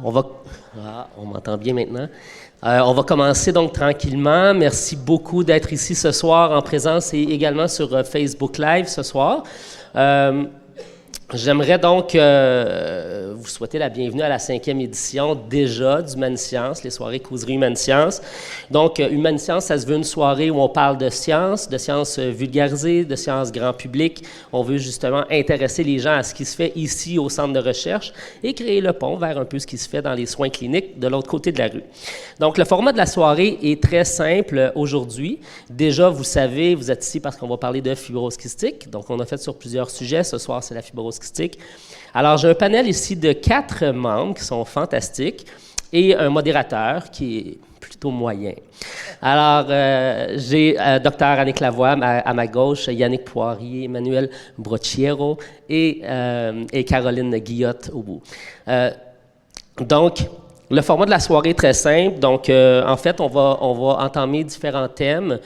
On va... on m'entend bien maintenant. On va commencer donc tranquillement. Merci beaucoup d'être ici ce soir en présence et également sur Facebook Live ce soir. J'aimerais donc vous souhaiter la bienvenue à la 5e édition déjà d'Humaniscience, les soirées causeries Humaniscience. Donc, Humaniscience, ça se veut une soirée où on parle de sciences vulgarisées, de sciences grand public. On veut justement intéresser les gens à ce qui se fait ici au centre de recherche et créer le pont vers un peu ce qui se fait dans les soins cliniques de l'autre côté de la rue. Donc, le format de la soirée est très simple aujourd'hui. Déjà, vous savez, vous êtes ici parce qu'on va parler de fibrose kystique. Donc, on a fait sur plusieurs sujets. Ce soir, c'est la fibrose kystique. Alors, j'ai un panel ici de 4 membres qui sont fantastiques et un modérateur qui est plutôt moyen. Alors, j'ai Dr. Annick Lavoie à ma gauche, Yannick Poirier, Emmanuel Brocchiero et Caroline Guillotte au bout. Donc, le format de la soirée est très simple. Donc, en fait, on va entamer différents thèmes,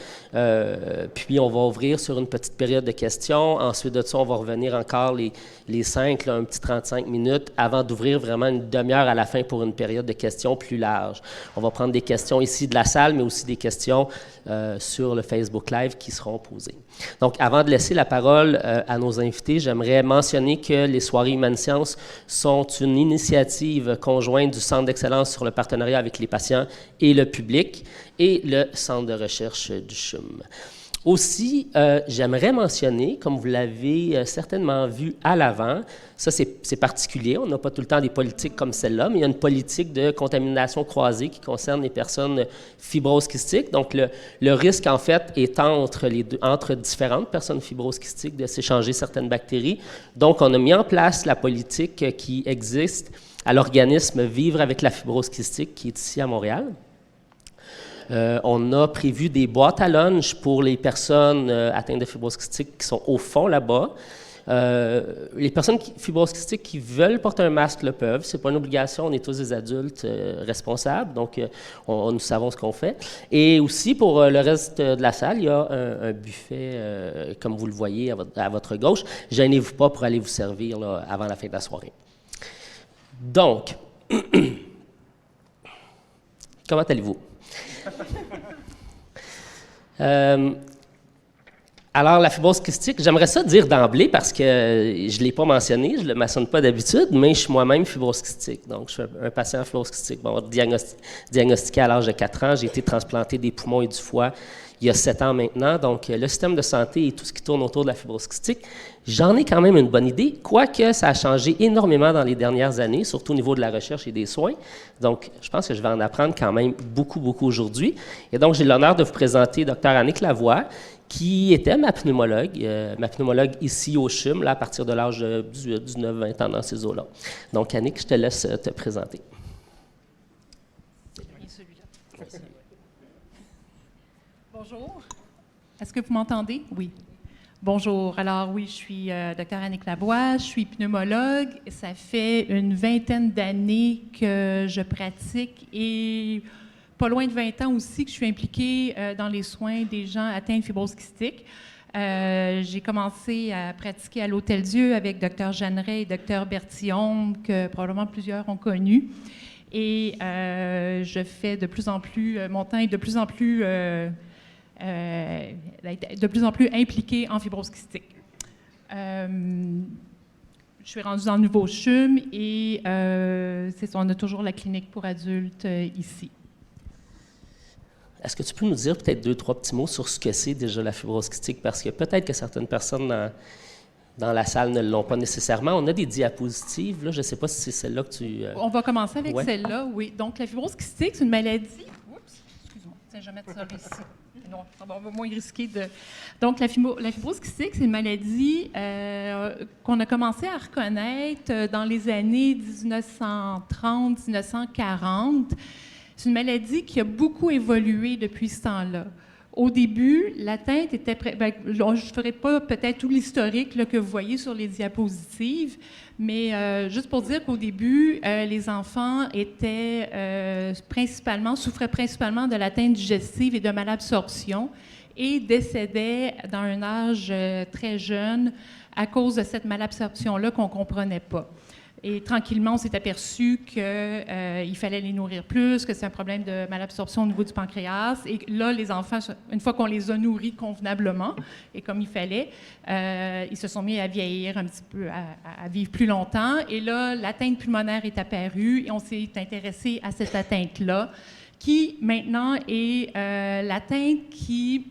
puis on va ouvrir sur une petite période de questions. Ensuite de ça, on va revenir encore les 5, là, un petit 35 minutes, avant d'ouvrir vraiment une demi-heure à la fin pour une période de questions plus large. On va prendre des questions ici de la salle, mais aussi des questions sur le Facebook Live qui seront posées. Donc, avant de laisser la parole à nos invités, j'aimerais mentionner que les soirées Humaniscience sont une initiative conjointe du Centre d'excellence sur le partenariat avec les patients et le public et le Centre de recherche du CHUM. Aussi, j'aimerais mentionner, comme vous l'avez certainement vu à l'avant, ça c'est particulier, on n'a pas tout le temps des politiques comme celle-là, mais il y a une politique de contamination croisée qui concerne les personnes fibrose kystiques. Donc, le risque, en fait, est entre différentes personnes fibrose kystiques de s'échanger certaines bactéries. Donc, on a mis en place la politique qui existe à l'organisme Vivre avec la fibrose kystique, qui est ici à Montréal. On a prévu des boîtes à lunch pour les personnes atteintes de fibrose kystique qui sont au fond là-bas. Les personnes fibrose kystique qui veulent porter un masque le peuvent. Ce n'est pas une obligation, on est tous des adultes responsables, donc nous savons ce qu'on fait. Et aussi, pour le reste de la salle, il y a un buffet, comme vous le voyez à votre gauche. Gênez-vous pas pour aller vous servir là, avant la fin de la soirée. Donc, comment allez-vous? Alors, la fibrose kystique, j'aimerais ça dire d'emblée parce que je ne l'ai pas mentionné, je ne le mentionne pas d'habitude, mais je suis moi-même fibrose kystique. Donc, je suis un patient fibrose kystique. Bon, diagnostiqué à l'âge de 4 ans, j'ai été transplanté des poumons et du foie il y a 7 ans maintenant. Donc, le système de santé et tout ce qui tourne autour de la fibrose kystique, j'en ai quand même une bonne idée, quoique ça a changé énormément dans les dernières années, surtout au niveau de la recherche et des soins. Donc, je pense que je vais en apprendre quand même beaucoup aujourd'hui. Et donc, j'ai l'honneur de vous présenter Dr. Annick Lavoie, qui était ma pneumologue ici au CHUM, là, à partir de l'âge de 19-20 ans dans ces eaux-là. Donc, Annick, je te laisse te présenter. Bonjour. Est-ce que vous m'entendez? Oui. Bonjour. Alors oui, je suis Dr. Annick Lavoie, je suis pneumologue. Ça fait une 20aine d'années que je pratique et pas loin de 20 ans aussi que je suis impliquée dans les soins des gens atteints de fibrose kystique. J'ai commencé à pratiquer à l'Hôtel-Dieu avec Dr. Jeanneret et Dr. Bertillon, que probablement plusieurs ont connus. Et je fais de plus en plus, mon temps est de plus en plus impliqué en fibrose kystique. Je suis rendue dans le nouveau CHUM et c'est ça, on a toujours la clinique pour adultes ici. Est-ce que tu peux nous dire peut-être 2-3 petits mots sur ce que c'est déjà la fibrose kystique? Parce que peut-être que certaines personnes dans la salle ne l'ont pas nécessairement. On a des diapositives, là. Je ne sais pas si c'est celle-là que tu... On va commencer avec celle-là, oui. Donc, la fibrose kystique, c'est une maladie... Oups, excuse-moi, tiens, je vais mettre ça ici. Non, on va moins risquer de... Donc, la fibrose kystique, c'est une maladie qu'on a commencé à reconnaître dans les années 1930-1940. C'est une maladie qui a beaucoup évolué depuis ce temps-là. Au début, l'atteinte était... je ne ferai pas peut-être tout l'historique là, que vous voyez sur les diapositives, mais juste pour dire qu'au début, les enfants souffraient principalement de l'atteinte digestive et de malabsorption et décédaient dans un âge très jeune à cause de cette malabsorption-là qu'on ne comprenait pas. Et tranquillement, on s'est aperçu qu'il fallait les nourrir plus, que c'est un problème de malabsorption au niveau du pancréas. Et là, les enfants, une fois qu'on les a nourris convenablement et comme il fallait, ils se sont mis à vieillir un petit peu, à vivre plus longtemps. Et là, l'atteinte pulmonaire est apparue et on s'est intéressé à cette atteinte-là, qui maintenant est l'atteinte qui,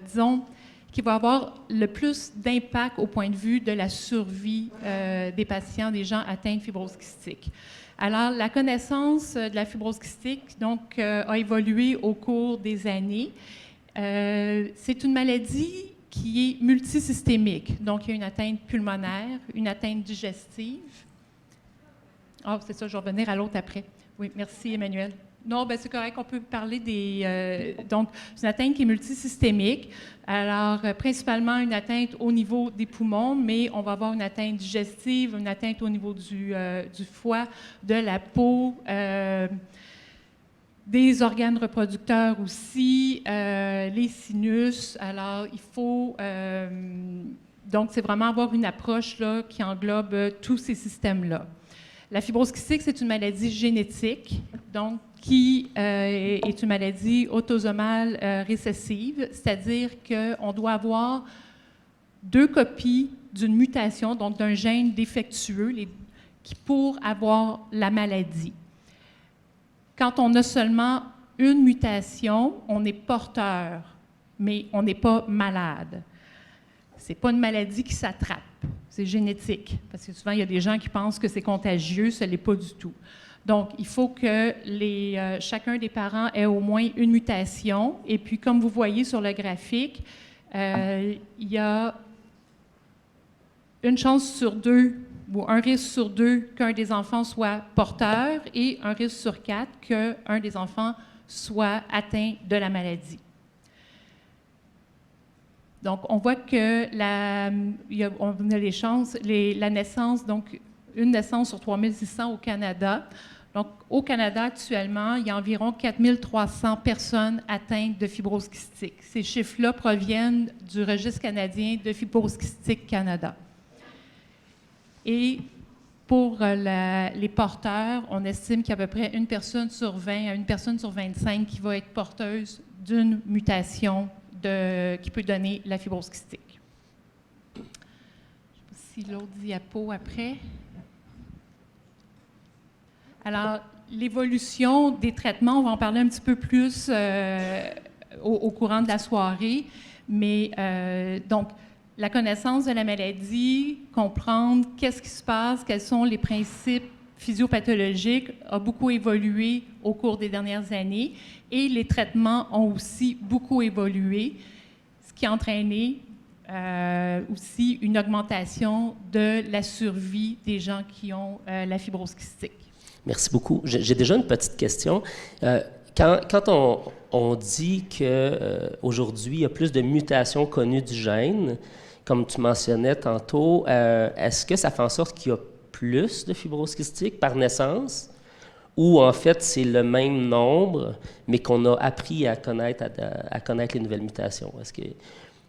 disons, qui va avoir le plus d'impact au point de vue de la survie des patients, des gens atteints de fibrose kystique. Alors, la connaissance de la fibrose kystique, donc, a évolué au cours des années. C'est une maladie qui est multisystémique. Donc, il y a une atteinte pulmonaire, une atteinte digestive. Ah, c'est ça, je vais revenir à l'autre après. Oui, merci, Emmanuel. Non, bien, c'est correct, on peut parler des... donc, c'est une atteinte qui est multisystémique. Alors, principalement une atteinte au niveau des poumons, mais on va avoir une atteinte digestive, une atteinte au niveau du foie, de la peau, des organes reproducteurs aussi, les sinus. Alors, il faut... donc, c'est vraiment avoir une approche là, qui englobe tous ces systèmes-là. La fibrose kystique, c'est une maladie génétique, donc qui est une maladie autosomale récessive, c'est-à-dire qu'on doit avoir 2 copies d'une mutation, donc d'un gène défectueux, pour avoir la maladie. Quand on a seulement une mutation, on est porteur, mais on n'est pas malade. Ce n'est pas une maladie qui s'attrape, c'est génétique. Parce que souvent, il y a des gens qui pensent que c'est contagieux, ce n'est pas du tout. Donc, il faut que chacun des parents ait au moins une mutation. Et puis, comme vous voyez sur le graphique, il y a une chance sur 2, ou un risque sur 2 qu'un des enfants soit porteur et un risque sur 4 qu'un des enfants soit atteint de la maladie. Donc, on voit que on a les chances, la naissance, donc une naissance sur 3600 au Canada. Donc, au Canada, actuellement, il y a environ 4300 personnes atteintes de fibrose kystique. Ces chiffres-là proviennent du Registre canadien de fibrose kystique Canada. Et pour les porteurs, on estime qu'il y a à peu près une personne sur 20 à une personne sur 25 qui va être porteuse d'une mutation qui peut donner la fibrose kystique. Je ne sais pas si l'autre diapo après. Alors, l'évolution des traitements, on va en parler un petit peu plus au courant de la soirée, mais donc, la connaissance de la maladie, comprendre qu'est-ce qui se passe, quels sont les principes physiopathologiques, a beaucoup évolué au cours des dernières années et les traitements ont aussi beaucoup évolué, ce qui a entraîné aussi une augmentation de la survie des gens qui ont la fibrose kystique. Merci beaucoup. J'ai déjà une petite question. Quand on dit qu'aujourd'hui, il y a plus de mutations connues du gène, comme tu mentionnais tantôt, est-ce que ça fait en sorte qu'il y a plus de fibrose kystique par naissance ou en fait c'est le même nombre, mais qu'on a appris à connaître les nouvelles mutations? Est-ce qu'il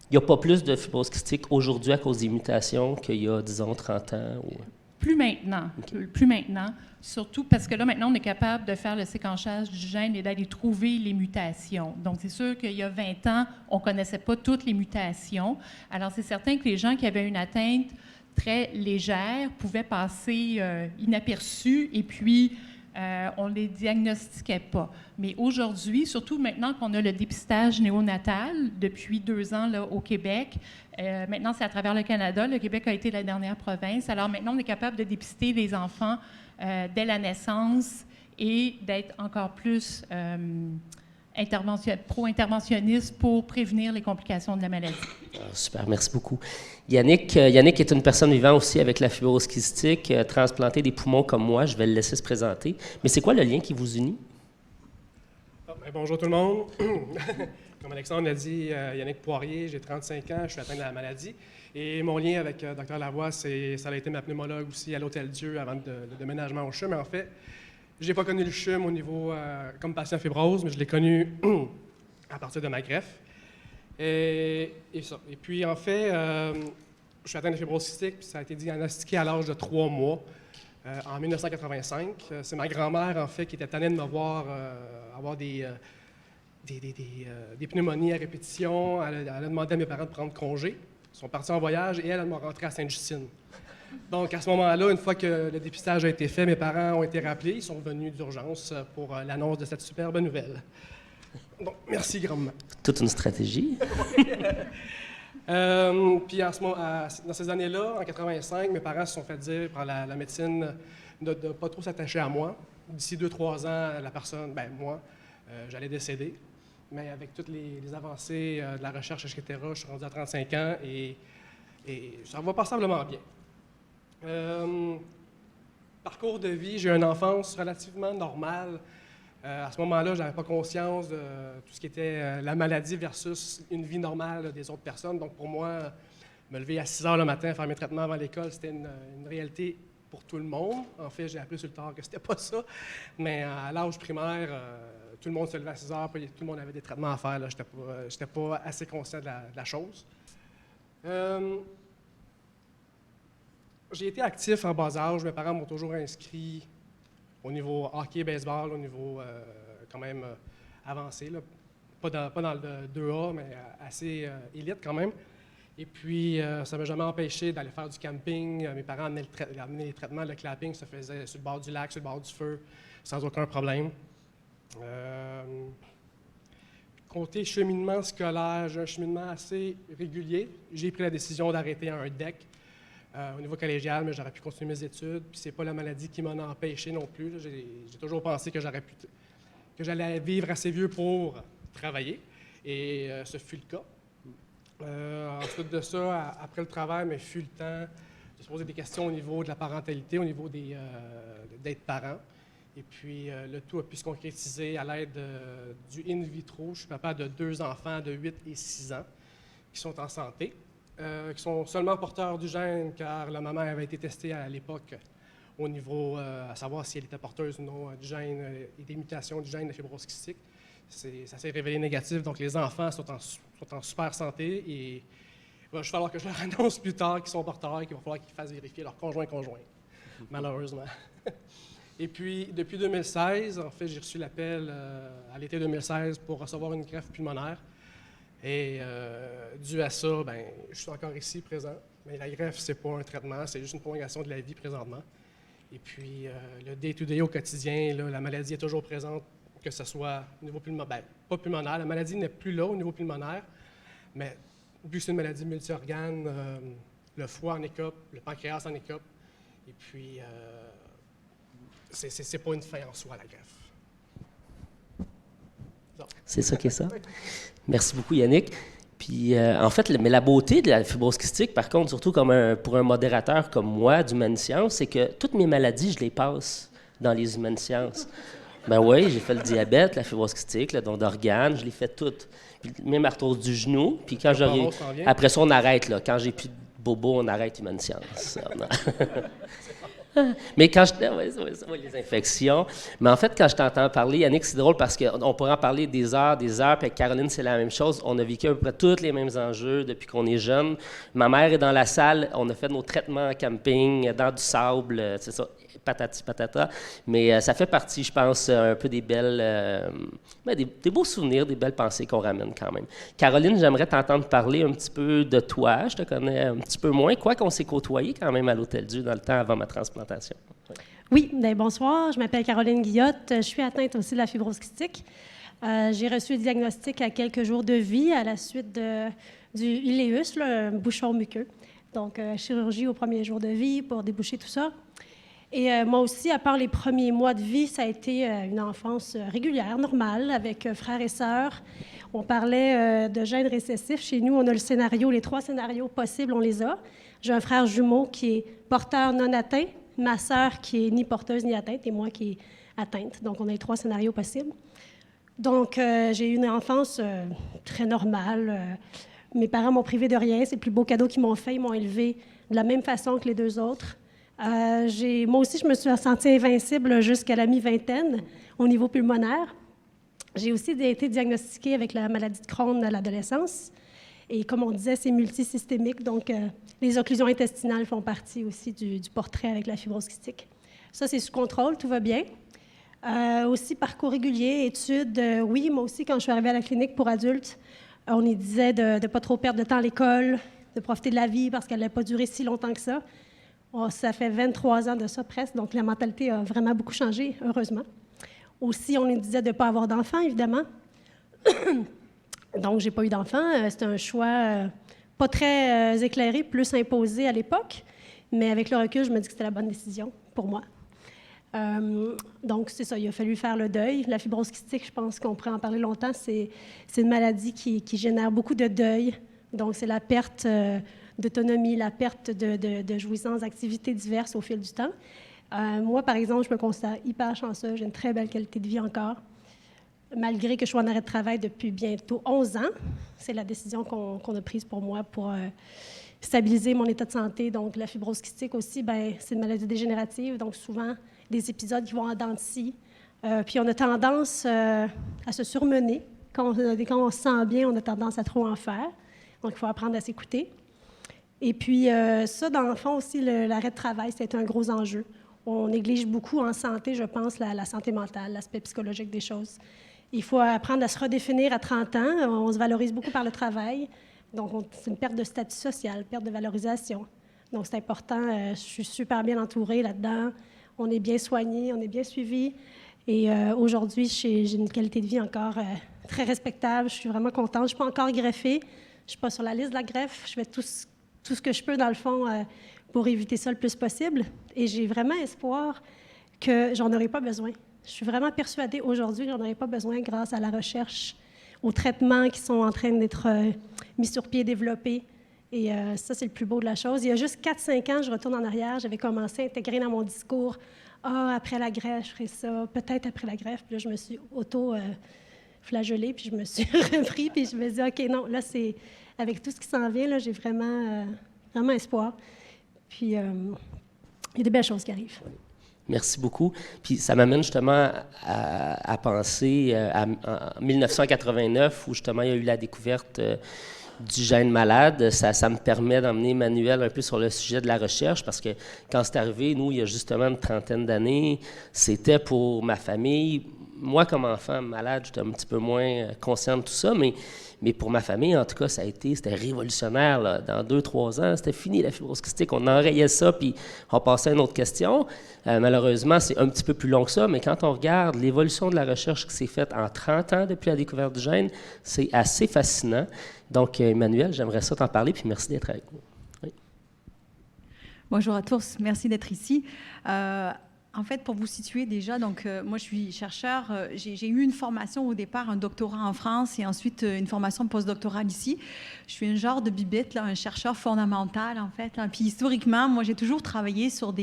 n'y a pas plus de fibrose kystique aujourd'hui à cause des mutations qu'il y a, disons, 30 ans? Ou... Plus maintenant. Okay. Plus maintenant. Surtout parce que là, maintenant, on est capable de faire le séquençage du gène et d'aller trouver les mutations. Donc, c'est sûr qu'il y a 20 ans, on ne connaissait pas toutes les mutations. Alors, c'est certain que les gens qui avaient une atteinte très légère pouvaient passer inaperçus et puis on ne les diagnostiquait pas. Mais aujourd'hui, surtout maintenant qu'on a le dépistage néonatal depuis 2 ans là, au Québec, maintenant c'est à travers le Canada, le Québec a été la dernière province, alors maintenant on est capable de dépister les enfants dès la naissance et d'être encore plus pro-interventionniste pour prévenir les complications de la maladie. Ah, super, merci beaucoup. Yannick est une personne vivant aussi avec la fibrose kystique, transplanté des poumons comme moi. Je vais le laisser se présenter. Mais c'est quoi le lien qui vous unit? Bonjour tout le monde. Comme Alexandre l'a dit, Yannick Poirier, j'ai 35 ans, je suis atteint de la maladie. Et mon lien avec Dr Lavoie, ça a été ma pneumologue aussi à l'Hôtel-Dieu avant le déménagement au CHUM. Mais en fait, je n'ai pas connu le CHUM au niveau comme patient fibrose, mais je l'ai connu à partir de ma greffe. Et puis, en fait, je suis atteint de fibrose cystique, puis ça a été diagnostiqué à l'âge de 3 mois. en 1985. C'est ma grand-mère, en fait, qui était tannée de me voir avoir des pneumonies à répétition. Elle a demandé à mes parents de prendre congé. Ils sont partis en voyage et elle m'a rentré à Sainte-Justine. Donc, à ce moment-là, une fois que le dépistage a été fait, mes parents ont été rappelés. Ils sont venus d'urgence pour l'annonce de cette superbe nouvelle. Donc, merci grandement. Toute une stratégie. Puis dans ces années-là, en 85, mes parents se sont fait dire par la médecine de ne pas trop s'attacher à moi. D'ici 2-3 ans, la personne, moi, j'allais décéder. Mais avec toutes les avancées de la recherche, etc., je suis rendu à 35 ans et ça va passablement bien. Parcours de vie, j'ai eu une enfance relativement normale. À ce moment-là, je n'avais pas conscience de tout ce qui était la maladie versus une vie normale des autres personnes. Donc, pour moi, me lever à 6 heures le matin, faire mes traitements avant l'école, c'était une réalité pour tout le monde. En fait, j'ai appris sur le tard que c'était pas ça. Mais à l'âge primaire, tout le monde se levait à 6 heures, puis tout le monde avait des traitements à faire. Je n'étais pas assez conscient de la chose. J'ai été actif en bas âge. Mes parents m'ont toujours inscrit au niveau hockey, baseball, au niveau quand même avancé. Là. Pas dans le 2A, mais assez élite quand même. Et puis, ça ne m'a jamais empêché d'aller faire du camping. Mes parents amenaient les traitements, le clapping se faisait sur le bord du lac, sur le bord du feu, sans aucun problème. Côté cheminement scolaire, j'ai un cheminement assez régulier. J'ai pris la décision d'arrêter à un DEC au niveau collégial, mais j'aurais pu continuer mes études. Puis c'est pas la maladie qui m'en a empêché non plus. J'ai toujours pensé que j'allais vivre assez vieux pour travailler, et ce fut le cas. Ensuite de ça, après le travail, mais fut le temps de se poser des questions au niveau de la parentalité, au niveau d'être parent. Et puis, le tout a pu se concrétiser à l'aide du in vitro. Je suis papa de 2 enfants de 8 et 6 ans qui sont en santé, qui sont seulement porteurs du gène, car la maman avait été testée à l'époque au niveau, à savoir si elle était porteuse ou non du gène et des mutations du gène de fibrose kystique. Ça s'est révélé négatif, donc les enfants sont en super santé et il va falloir que je leur annonce plus tard qu'ils sont porteurs et qu'il va falloir qu'ils fassent vérifier leur conjoint, malheureusement. Et puis, depuis 2016, en fait, j'ai reçu l'appel à l'été 2016 pour recevoir une greffe pulmonaire. Et dû à ça, je suis encore ici, présent. Mais la greffe, ce n'est pas un traitement, c'est juste une prolongation de la vie présentement. Et puis, le day-to-day au quotidien, là, la maladie est toujours présente, que ce soit au niveau pulmonaire. Pas pulmonaire, la maladie n'est plus là au niveau pulmonaire, mais vu que c'est une maladie multi-organes, le foie en écope, le pancréas en écope, et puis c'est pas une fin en soi, la greffe. C'est ça qui est ça. Merci beaucoup, Yannick. Puis, en fait, mais la beauté de la fibrose kystique, par contre, surtout pour un modérateur comme moi d'Humaines Sciences, c'est que toutes mes maladies, je les passe dans les Humaines Sciences. Ben oui, j'ai fait le diabète, la fibrose kystique, le don d'organes, je les fais toutes. Puis, même arthrose du genou. Puis quand après ça, on arrête. Là. Quand j'ai plus de bobo, on arrête Humaines Sciences. Mais quand les infections. Mais en fait, quand je t'entends parler, Yannick, c'est drôle parce qu'on pourrait en parler des heures. Puis avec Caroline, c'est la même chose. On a vécu à peu près tous les mêmes enjeux depuis qu'on est jeune. Ma mère est dans la salle. On a fait nos traitements en camping, dans du sable, c'est ça, patati patata. Mais ça fait partie, je pense, un peu des belles, des beaux souvenirs, des belles pensées qu'on ramène quand même. Caroline, j'aimerais t'entendre parler un petit peu de toi. Je te connais un petit peu moins, quoi qu'on s'est côtoyé quand même à l'Hôtel-Dieu dans le temps avant ma transplantation. Oui, bien, bonsoir. Je m'appelle Caroline Guillotte. Je suis atteinte aussi de la fibrose kystique. J'ai reçu le diagnostic à quelques jours de vie à la suite du iléus, un bouchon muqueux. Donc, chirurgie au premier jour de vie pour déboucher tout ça. Et moi aussi, à part les premiers mois de vie, ça a été une enfance régulière, normale, avec frères et sœurs. On parlait de gènes récessifs. Chez nous, on a le scénario, les 3 scénarios possibles, on les a. J'ai un frère jumeau qui est porteur non atteint, ma sœur qui est ni porteuse ni atteinte, et moi qui est atteinte. Donc, on a les 3 scénarios possibles. Donc, j'ai eu une enfance très normale. Mes parents m'ont privé de rien. C'est le plus beau cadeau qu'ils m'ont fait. Ils m'ont élevé de la même façon que les 2 autres. Moi aussi, je me suis sentie invincible jusqu'à la mi-vingtaine au niveau pulmonaire. J'ai aussi été diagnostiquée avec la maladie de Crohn à l'adolescence. Et comme on disait, c'est multisystémique, donc les occlusions intestinales font partie aussi du portrait avec la fibrose kystique. Ça, c'est sous contrôle, tout va bien. Aussi, parcours régulier, études. Oui, moi aussi, quand je suis arrivée à la clinique pour adultes, on nous disait de ne pas trop perdre de temps à l'école, de profiter de la vie parce qu'elle n'allait pas durer si longtemps que ça. Ça fait 23 ans de ça presque, donc la mentalité a vraiment beaucoup changé, heureusement. Aussi, on nous disait de ne pas avoir d'enfants, évidemment. Donc, je n'ai pas eu d'enfants. C'était un choix pas très éclairé, plus imposé à l'époque. Mais avec le recul, je me dis que c'était la bonne décision pour moi. Donc, c'est ça, il a fallu faire le deuil. La fibrose kystique, je pense qu'on pourrait en parler longtemps, c'est une maladie qui génère beaucoup de deuil. Donc, c'est la perte d'autonomie, la perte de jouissance, d'activités diverses au fil du temps. Moi, par exemple, je me considère hyper chanceuse, j'ai une très belle qualité de vie encore, malgré que je sois en arrêt de travail depuis bientôt 11 ans. C'est la décision qu'on a prise pour moi pour stabiliser mon état de santé. Donc, la fibrose kystique aussi, bien, c'est une maladie dégénérative, donc souvent des épisodes qui vont en dents de scie. Puis on a tendance à se surmener. Quand on se sent bien, on a tendance à trop en faire. Donc, il faut apprendre à s'écouter. Et puis, ça, dans le fond aussi, l'arrêt de travail, c'est un gros enjeu. On néglige beaucoup en santé, je pense, la santé mentale, l'aspect psychologique des choses. Il faut apprendre à se redéfinir à 30 ans. On se valorise beaucoup par le travail. Donc, c'est une perte de statut social, perte de valorisation. Donc, c'est important. Je suis super bien entourée là-dedans. On est bien soigné, on est bien suivi. Et aujourd'hui, j'ai une qualité de vie encore très respectable. Je suis vraiment contente. Je ne suis pas encore greffée. Je ne suis pas sur la liste de la greffe. Je fais tout ce que je peux, dans le fond, pour éviter ça le plus possible. Et j'ai vraiment espoir que j'en aurai pas besoin. Je suis vraiment persuadée aujourd'hui que j'en aurai pas besoin grâce à la recherche, aux traitements qui sont en train d'être mis sur pied, développés. Et ça, c'est le plus beau de la chose. Il y a juste 4-5 ans, je retourne en arrière, j'avais commencé à intégrer dans mon discours « Ah, après la greffe, je ferai ça, peut-être après la greffe. » Puis là, je me suis auto-flagellée, puis je me suis repris, puis je me dis « OK, non, là, c'est... Avec tout ce qui s'en vient, là, j'ai vraiment espoir. » Puis, il y a des belles choses qui arrivent. Merci beaucoup. Puis ça m'amène justement à penser en 1989, où justement il y a eu la découverte du gène malade. Ça me permet d'emmener Manuel un peu sur le sujet de la recherche, parce que quand c'est arrivé, nous, il y a justement une trentaine d'années, c'était pour ma famille. Moi, comme enfant malade, j'étais un petit peu moins conscient de tout ça, mais pour ma famille, en tout cas, c'était révolutionnaire. Là. Dans 2-3 ans, c'était fini la fibrose kystique. On enrayait ça, puis on passait à une autre question. Malheureusement, c'est un petit peu plus long que ça, mais quand on regarde l'évolution de la recherche qui s'est faite en 30 ans depuis la découverte du gène, c'est assez fascinant. Donc, Emmanuel, j'aimerais ça t'en parler, puis merci d'être avec nous. Oui. Bonjour à tous, merci d'être ici. En fait, pour vous situer déjà, donc moi je suis chercheur, j'ai eu une formation au départ, un doctorat en France et ensuite une formation postdoctorale ici. Je suis un genre de bibette, là, un chercheur fondamental en fait. Là. Puis historiquement, moi j'ai toujours travaillé sur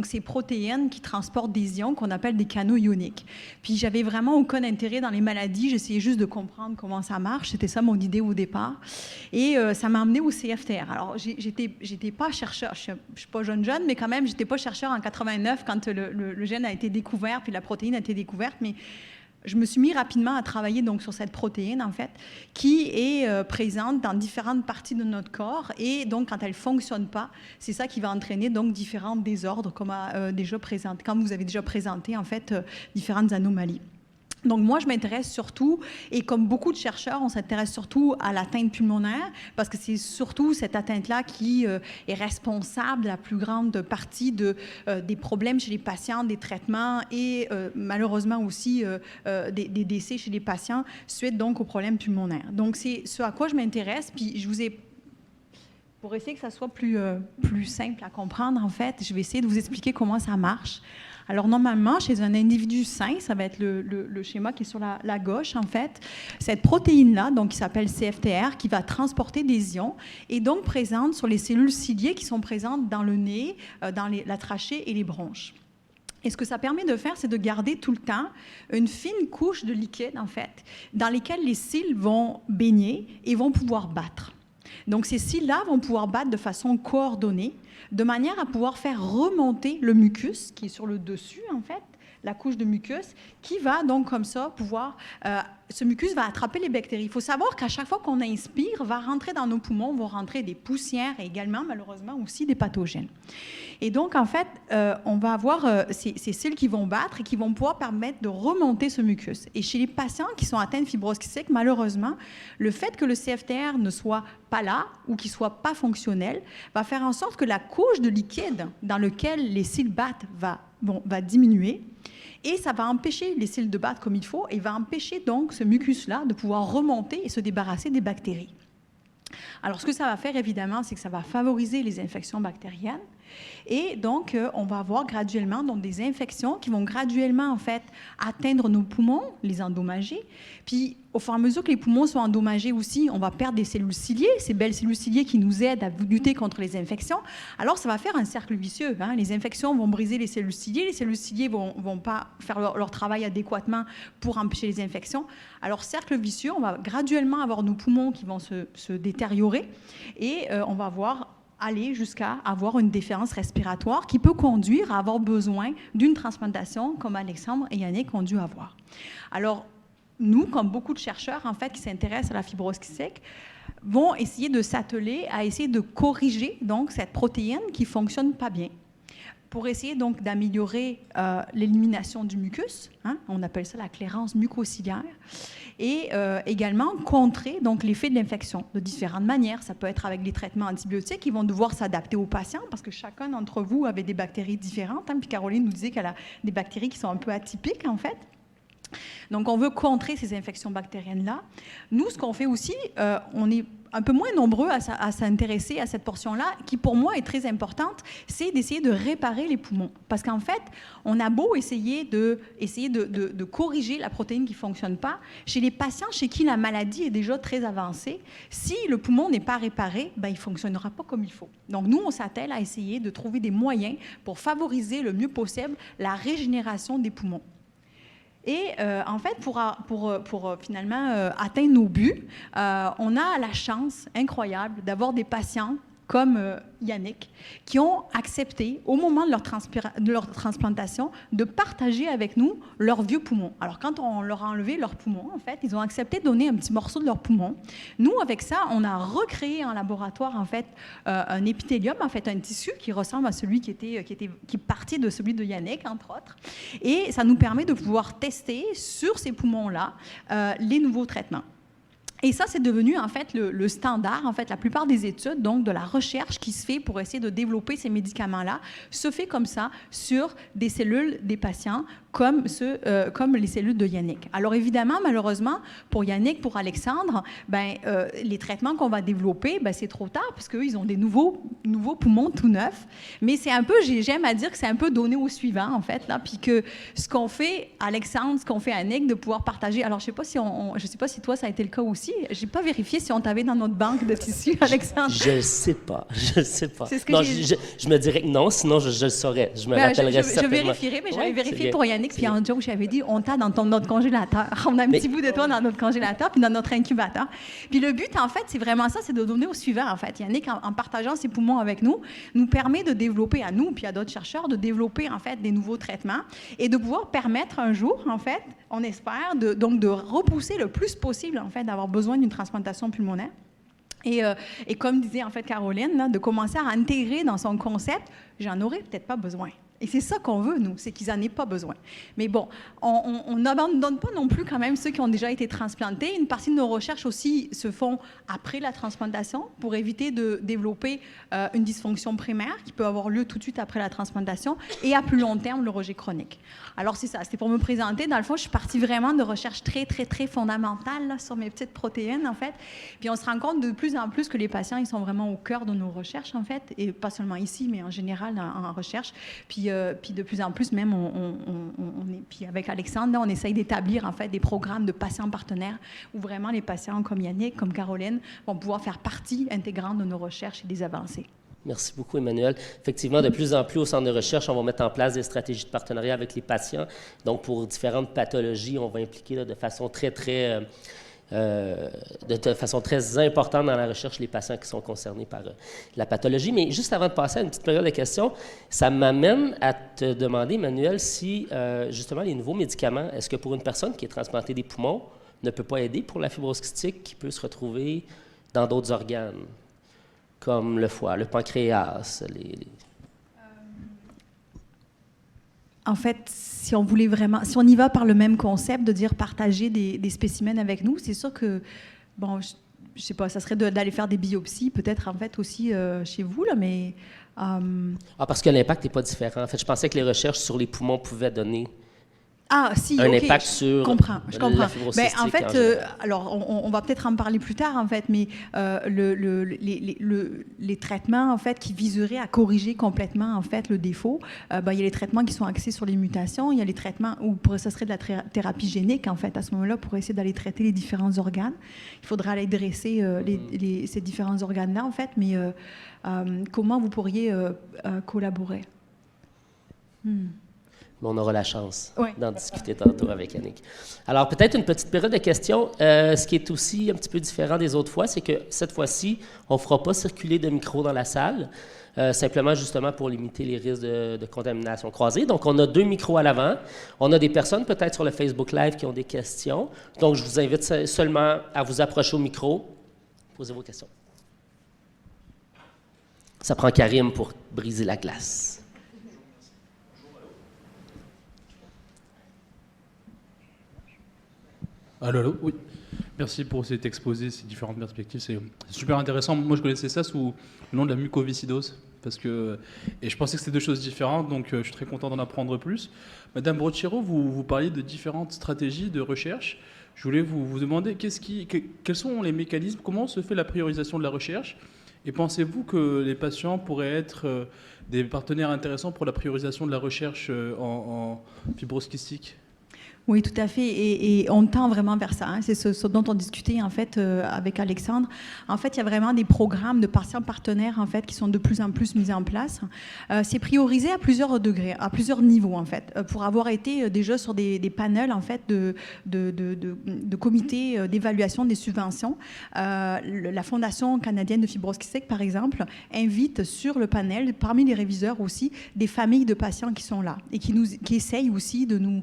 ces protéines qui transportent des ions qu'on appelle des canaux ioniques. Puis j'avais vraiment aucun intérêt dans les maladies, j'essayais juste de comprendre comment ça marche, c'était ça mon idée au départ. Et ça m'a amené au CFTR. Alors j'étais pas chercheur, je suis pas jeune, mais quand même j'étais pas chercheur en 89 quand le gène a été découvert, puis la protéine a été découverte, mais je me suis mis rapidement à travailler donc, sur cette protéine, en fait, qui est présente dans différentes parties de notre corps, et donc, quand elle ne fonctionne pas, c'est ça qui va entraîner donc différents désordres, comme vous avez déjà présenté, en fait, différentes anomalies. Donc, moi, je m'intéresse surtout, et comme beaucoup de chercheurs, on s'intéresse surtout à l'atteinte pulmonaire, parce que c'est surtout cette atteinte-là qui est responsable de la plus grande partie des problèmes chez les patients, des traitements et malheureusement aussi des décès chez les patients suite donc aux problèmes pulmonaires. Donc, c'est ce à quoi je m'intéresse, puis je vous ai... Pour essayer que ça soit plus simple à comprendre, en fait, je vais essayer de vous expliquer comment ça marche. Alors, normalement, chez un individu sain, ça va être le schéma qui est sur la gauche, en fait. Cette protéine-là, donc, qui s'appelle CFTR, qui va transporter des ions, est donc présente sur les cellules ciliées qui sont présentes dans le nez, dans la trachée et les bronches. Et ce que ça permet de faire, c'est de garder tout le temps une fine couche de liquide, en fait, dans lesquelles les cils vont baigner et vont pouvoir battre. Donc, ces cils-là vont pouvoir battre de façon coordonnée, de manière à pouvoir faire remonter le mucus, qui est sur le dessus, en fait, la couche de mucus, qui va donc, comme ça, pouvoir ce mucus va attraper les bactéries. Il faut savoir qu'à chaque fois qu'on inspire, va rentrer dans nos poumons, vont rentrer des poussières et également, malheureusement, aussi des pathogènes. Et donc, en fait, on va avoir ces cellules qui vont battre et qui vont pouvoir permettre de remonter ce mucus. Et chez les patients qui sont atteints de fibrose kystique, malheureusement, le fait que le CFTR ne soit pas là ou qu'il ne soit pas fonctionnel va faire en sorte que la couche de liquide dans laquelle les cils battent va diminuer. Et ça va empêcher les cils de battre comme il faut et va empêcher donc ce mucus-là de pouvoir remonter et se débarrasser des bactéries. Alors, ce que ça va faire, évidemment, c'est que ça va favoriser les infections bactériennes. Et donc, on va avoir graduellement donc, des infections qui vont graduellement, en fait, atteindre nos poumons, les endommager. Puis, au fur et à mesure que les poumons sont endommagés aussi, on va perdre des cellules ciliées, ces belles cellules ciliées qui nous aident à lutter contre les infections. Alors, ça va faire un cercle vicieux. Hein. Les infections vont briser les cellules ciliées vont pas faire leur travail adéquatement pour empêcher les infections. Alors, cercle vicieux, on va graduellement avoir nos poumons qui vont se détériorer et on va aller jusqu'à avoir une déférence respiratoire qui peut conduire à avoir besoin d'une transplantation comme Alexandre et Yannick ont dû avoir. Alors, nous, comme beaucoup de chercheurs, en fait, qui s'intéressent à la fibrose kystique, vont essayer de s'atteler à essayer de corriger, donc, cette protéine qui ne fonctionne pas bien pour essayer, donc, d'améliorer l'élimination du mucus. Hein, on appelle ça la clairance mucociliaire. Et également contrer donc l'effet de l'infection de différentes manières. Ça peut être avec les traitements antibiotiques qui vont devoir s'adapter aux patients parce que chacun d'entre vous avait des bactéries différentes. Hein, puis Caroline nous disait qu'elle a des bactéries qui sont un peu atypiques, en fait. Donc, on veut contrer ces infections bactériennes-là. Nous, ce qu'on fait aussi, on est un peu moins nombreux à s'intéresser à cette portion-là, qui pour moi est très importante, c'est d'essayer de réparer les poumons. Parce qu'en fait, on a beau essayer de corriger la protéine qui ne fonctionne pas, chez les patients chez qui la maladie est déjà très avancée, si le poumon n'est pas réparé, ben, il ne fonctionnera pas comme il faut. Donc, nous, on s'attelle à essayer de trouver des moyens pour favoriser le mieux possible la régénération des poumons. Et en fait, pour finalement atteindre nos buts, on a la chance incroyable d'avoir des patients comme Yannick, qui ont accepté, au moment de leur transplantation, de partager avec nous leurs vieux poumons. Alors, quand on leur a enlevé leurs poumons, en fait, ils ont accepté de donner un petit morceau de leurs poumons. Nous, avec ça, on a recréé en laboratoire, en fait, un épithélium, en fait, un tissu qui ressemble à celui qui partit de celui de Yannick, entre autres. Et ça nous permet de pouvoir tester sur ces poumons-là les nouveaux traitements. Et ça, c'est devenu, en fait, le standard. En fait, la plupart des études, donc, de la recherche qui se fait pour essayer de développer ces médicaments-là, se fait comme ça sur des cellules des patients comme les cellules de Yannick. Alors, évidemment, malheureusement, pour Yannick, pour Alexandre, les traitements qu'on va développer, c'est trop tard parce qu'eux, ils ont des nouveaux poumons tout neufs. Mais c'est un peu, j'aime à dire que c'est un peu donné au suivant, en fait, là, puis que ce qu'on fait, Alexandre, ce qu'on fait Yannick, de pouvoir partager. Alors, je sais pas si toi, ça a été le cas aussi. J'ai pas vérifié si on t'avait dans notre banque de tissus, Alexandre. Je sais pas. C'est ce que non, je me dirais que non, sinon je le saurais. Je me rappellerais certainement. Je vérifierai, mais j'avais vérifié pour Yannick, puis en joke, j'avais dit, on t'a dans notre congélateur. On a un petit bout de toi dans notre congélateur, puis dans notre incubateur. Puis le but, en fait, c'est vraiment ça, c'est de donner au suivant, en fait. Yannick, en partageant ses poumons avec nous permet de développer à nous, puis à d'autres chercheurs, de développer, en fait, des nouveaux traitements et de pouvoir permettre un jour, en fait, on espère, de repousser le plus possible, en fait, d'avoir besoin d'une transplantation pulmonaire. Et comme disait, en fait, Caroline, là, de commencer à intégrer dans son concept, j'en aurais peut-être pas besoin. Et c'est ça qu'on veut, nous, c'est qu'ils n'en aient pas besoin. Mais bon, on n'abandonne pas non plus quand même ceux qui ont déjà été transplantés. Une partie de nos recherches aussi se font après la transplantation pour éviter de développer une dysfonction primaire qui peut avoir lieu tout de suite après la transplantation et à plus long terme, le rejet chronique. Alors, c'est ça, c'était pour me présenter. Dans le fond, je suis partie vraiment de recherches très, très, très fondamentales là, sur mes petites protéines, en fait. Puis on se rend compte de plus en plus que les patients, ils sont vraiment au cœur de nos recherches, en fait, et pas seulement ici, mais en général en recherche. Puis de plus en plus, même, puis avec Alexandre, là, on essaye d'établir en fait des programmes de patients partenaires où vraiment les patients comme Yannick, comme Caroline, vont pouvoir faire partie intégrante de nos recherches et des avancées. Merci beaucoup, Emmanuel. Effectivement, de plus en plus au centre de recherche, on va mettre en place des stratégies de partenariat avec les patients. Donc, pour différentes pathologies, on va impliquer là, de façon très importante dans la recherche les patients qui sont concernés par la pathologie. Mais juste avant de passer à une petite période de questions, ça m'amène à te demander, Emmanuel, si justement les nouveaux médicaments, est-ce que pour une personne qui est transplantée des poumons, ne peut pas aider pour la fibrose kystique qui peut se retrouver dans d'autres organes, comme le foie, le pancréas, En fait, si on y va par le même concept de dire partager des spécimens avec nous, c'est sûr que, bon, je sais pas, ça serait d'aller faire des biopsies, peut-être en fait aussi chez vous, là, mais... parce que l'impact n'est pas différent. En fait, je pensais que les recherches sur les poumons pouvaient donner un impact sur je comprends. la fibrose cystique. En fait, alors on va peut-être en parler plus tard en fait, mais les traitements en fait qui viseraient à corriger complètement en fait le défaut, il y a les traitements qui sont axés sur les mutations, il y a les traitements où ça serait de la thérapie génique en fait à ce moment-là pour essayer d'aller traiter les différents organes. Il faudra aller dresser ces différents organes-là en fait, mais comment vous pourriez collaborer? On aura la chance d'en discuter tantôt avec Yannick. Alors, peut-être une petite période de questions. Ce qui est aussi un petit peu différent des autres fois, c'est que cette fois-ci, on ne fera pas circuler de micro dans la salle, simplement justement pour limiter les risques de contamination croisée. Donc, on a 2 micros à l'avant. On a des personnes peut-être sur le Facebook Live qui ont des questions. Donc, je vous invite seulement à vous approcher au micro. Posez vos questions. Ça prend Karim pour briser la glace. Allô, oui. Merci pour cet exposé, ces différentes perspectives. C'est super intéressant. Moi, je connaissais ça sous le nom de la mucoviscidose. Et je pensais que c'était 2 choses différentes, donc je suis très content d'en apprendre plus. Madame Brochero, vous parliez de différentes stratégies de recherche. Je voulais vous demander quels sont les mécanismes, comment se fait la priorisation de la recherche, et pensez-vous que les patients pourraient être des partenaires intéressants pour la priorisation de la recherche en fibrose kystique ? Oui, tout à fait. Et on tend vraiment vers ça. Hein. C'est ce dont on discutait en fait avec Alexandre. En fait, il y a vraiment des programmes de patients partenaires en fait qui sont de plus en plus mis en place. C'est priorisé à plusieurs degrés, à plusieurs niveaux en fait. Pour avoir été déjà sur des panels en fait de comités d'évaluation des subventions, la Fondation canadienne de fibrose kystique par exemple invite sur le panel, parmi les réviseurs aussi, des familles de patients qui sont là et qui essayent aussi de nous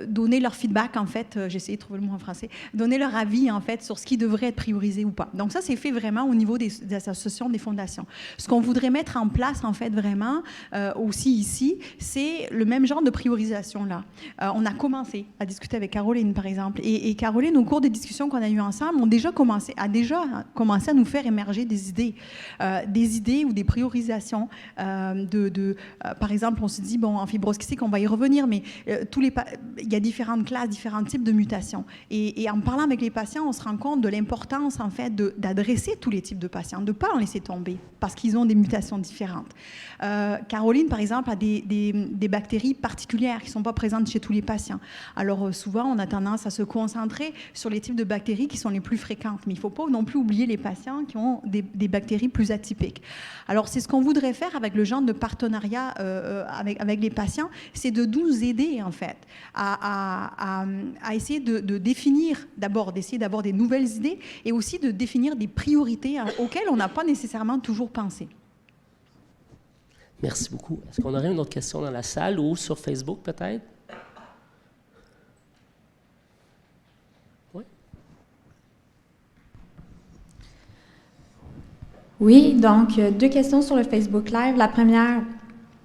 donner leur feedback, en fait, j'ai essayé de trouver le mot en français, donner leur avis, en fait, sur ce qui devrait être priorisé ou pas. Donc ça, c'est fait vraiment au niveau des associations, des fondations. Ce qu'on voudrait mettre en place, en fait, vraiment, aussi ici, c'est le même genre de priorisation-là. On a commencé à discuter avec Caroline, par exemple, et Caroline, au cours des discussions qu'on a eues ensemble, a déjà commencé à nous faire émerger des idées ou des priorisations par exemple, on se dit, bon, en fibrose kystique, on va y revenir, mais il y a différentes classes, différents types de mutations. Et en parlant avec les patients, on se rend compte de l'importance, en fait, d'adresser tous les types de patients, de ne pas en laisser tomber, parce qu'ils ont des mutations différentes. Caroline, par exemple, a des bactéries particulières qui ne sont pas présentes chez tous les patients. Alors, souvent, on a tendance à se concentrer sur les types de bactéries qui sont les plus fréquentes, mais il ne faut pas non plus oublier les patients qui ont des bactéries plus atypiques. Alors, c'est ce qu'on voudrait faire avec le genre de partenariat avec les patients, c'est de nous aider, en fait, à essayer de définir, d'abord, d'essayer d'avoir des nouvelles idées et aussi de définir des priorités auxquelles on n'a pas nécessairement toujours pensé. Merci beaucoup. Est-ce qu'on aurait une autre question dans la salle ou sur Facebook, peut-être? Oui? Oui, donc 2 questions sur le Facebook Live. La première,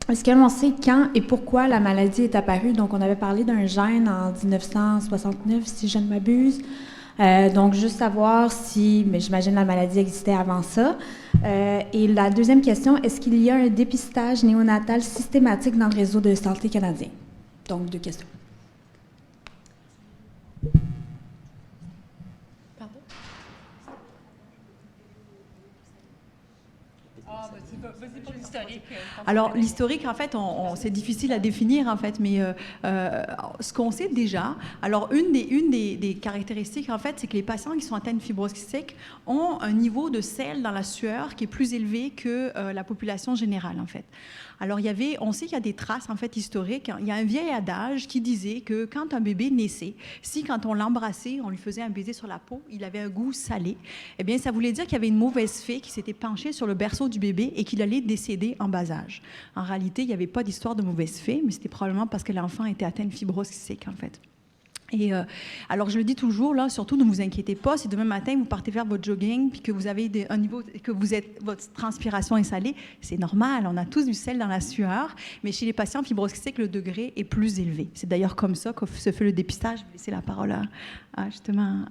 est-ce que l'on sait quand et pourquoi la maladie est apparue? Donc, on avait parlé d'un gène en 1969, si je ne m'abuse. Donc, juste savoir si, mais j'imagine la maladie existait avant ça. Et la deuxième question, est-ce qu'il y a un dépistage néonatal systématique dans le réseau de santé canadien? Donc, 2 questions. Pardon? Vas-y pour l'historique. Alors, l'historique, en fait, c'est difficile à définir, en fait, mais ce qu'on sait déjà, alors, une des caractéristiques, en fait, c'est que les patients qui sont atteints de fibrose kystique ont un niveau de sel dans la sueur qui est plus élevé que la population générale, en fait. Alors, on sait qu'il y a des traces, en fait, historiques. Il y a un vieil adage qui disait que quand un bébé naissait, si quand on l'embrassait, on lui faisait un baiser sur la peau, il avait un goût salé, eh bien, ça voulait dire qu'il y avait une mauvaise fée qui s'était penchée sur le berceau du bébé et qu'il allait décéder en bas âge. En réalité, il n'y avait pas d'histoire de mauvaise fée, mais c'était probablement parce que l'enfant était atteint de fibrose kystique, en fait. Et alors, je le dis toujours, là, surtout ne vous inquiétez pas, si demain matin vous partez faire votre jogging puis que vous avez un niveau, que votre transpiration est salée, c'est normal, on a tous du sel dans la sueur, mais chez les patients fibroschistiques, le degré est plus élevé. C'est d'ailleurs comme ça que se fait le dépistage. Je vais laisser la parole à justement...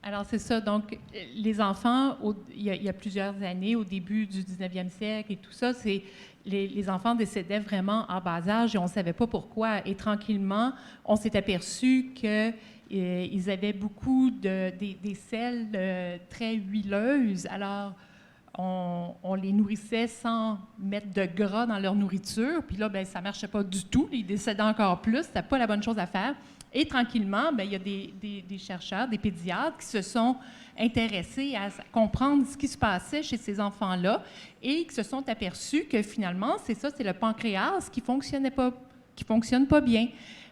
Alors, c'est ça. Donc, les enfants, il y a plusieurs années, au début du 19e siècle et tout ça, les enfants décédaient vraiment en bas âge et on ne savait pas pourquoi. Et tranquillement, on s'est aperçu qu'ils avaient beaucoup des selles très huileuses. Alors, on les nourrissait sans mettre de gras dans leur nourriture. Puis là, bien, ça ne marchait pas du tout. Ils décédaient encore plus. Ce n'était pas la bonne chose à faire. Et tranquillement, bien, il y a des chercheurs, des pédiatres qui se sont intéressés à comprendre ce qui se passait chez ces enfants-là et qui se sont aperçus que finalement, c'est le pancréas qui fonctionne pas bien.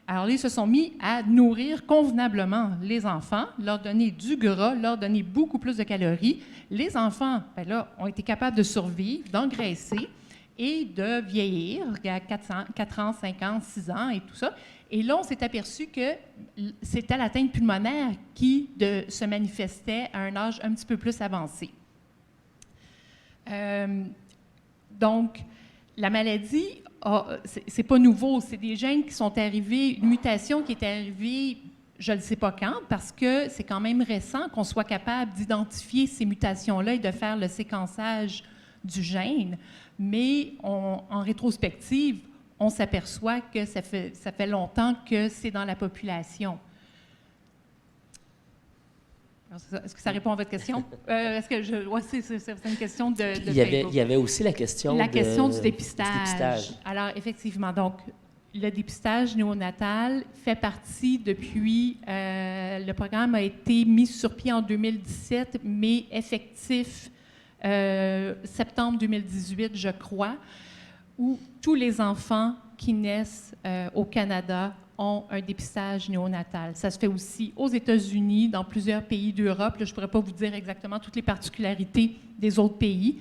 Alors, ils se sont mis à nourrir convenablement les enfants, leur donner du gras, leur donner beaucoup plus de calories. Les enfants, bien là, ont été capables de survivre, d'engraisser et de vieillir à 4 ans, 5 ans, 6 ans et tout ça. Et là, on s'est aperçu que c'était l'atteinte pulmonaire qui se manifestait à un âge un petit peu plus avancé. Donc, la maladie, c'est pas nouveau. C'est des gènes qui sont arrivés, une mutation qui est arrivée, je ne sais pas quand, parce que c'est quand même récent qu'on soit capable d'identifier ces mutations-là et de faire le séquençage du gène. Mais en rétrospective, on s'aperçoit que ça fait longtemps que c'est dans la population. Est-ce que ça répond à votre question? C'est une question de il y avait aussi la question du dépistage. Alors, effectivement, donc, le dépistage néonatal fait partie depuis... le programme a été mis sur pied en 2017, mais effectif septembre 2018, je crois, où tous les enfants qui naissent au Canada ont un dépistage néonatal. Ça se fait aussi aux États-Unis, dans plusieurs pays d'Europe. Là, je ne pourrais pas vous dire exactement toutes les particularités des autres pays,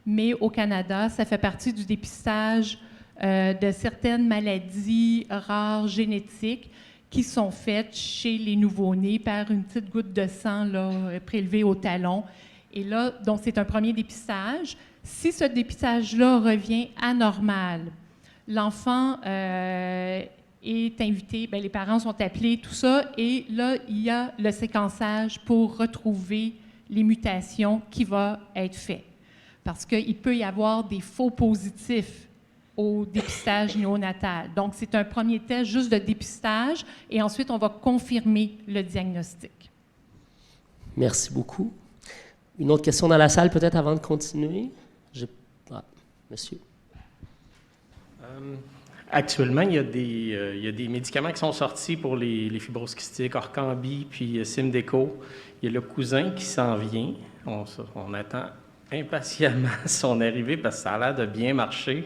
mais au Canada, ça fait partie du dépistage de certaines maladies rares génétiques qui sont faites chez les nouveau-nés par une petite goutte de sang là, prélevée au talon. Et là, donc, c'est un premier dépistage. Si ce dépistage-là revient anormal, l'enfant est invité, bien, les parents sont appelés, tout ça, et là, il y a le séquençage pour retrouver les mutations qui va être fait. Parce qu'il peut y avoir des faux positifs au dépistage néonatal. Donc, c'est un premier test juste de dépistage, et ensuite, on va confirmer le diagnostic. Merci beaucoup. Une autre question dans la salle, peut-être, avant de continuer? Monsieur. Actuellement, il y a des médicaments qui sont sortis pour les fibroschistiques, Orkambi puis Symdeko. Il y a le cousin qui s'en vient. On attend impatiemment son arrivée parce que ça a l'air de bien marcher.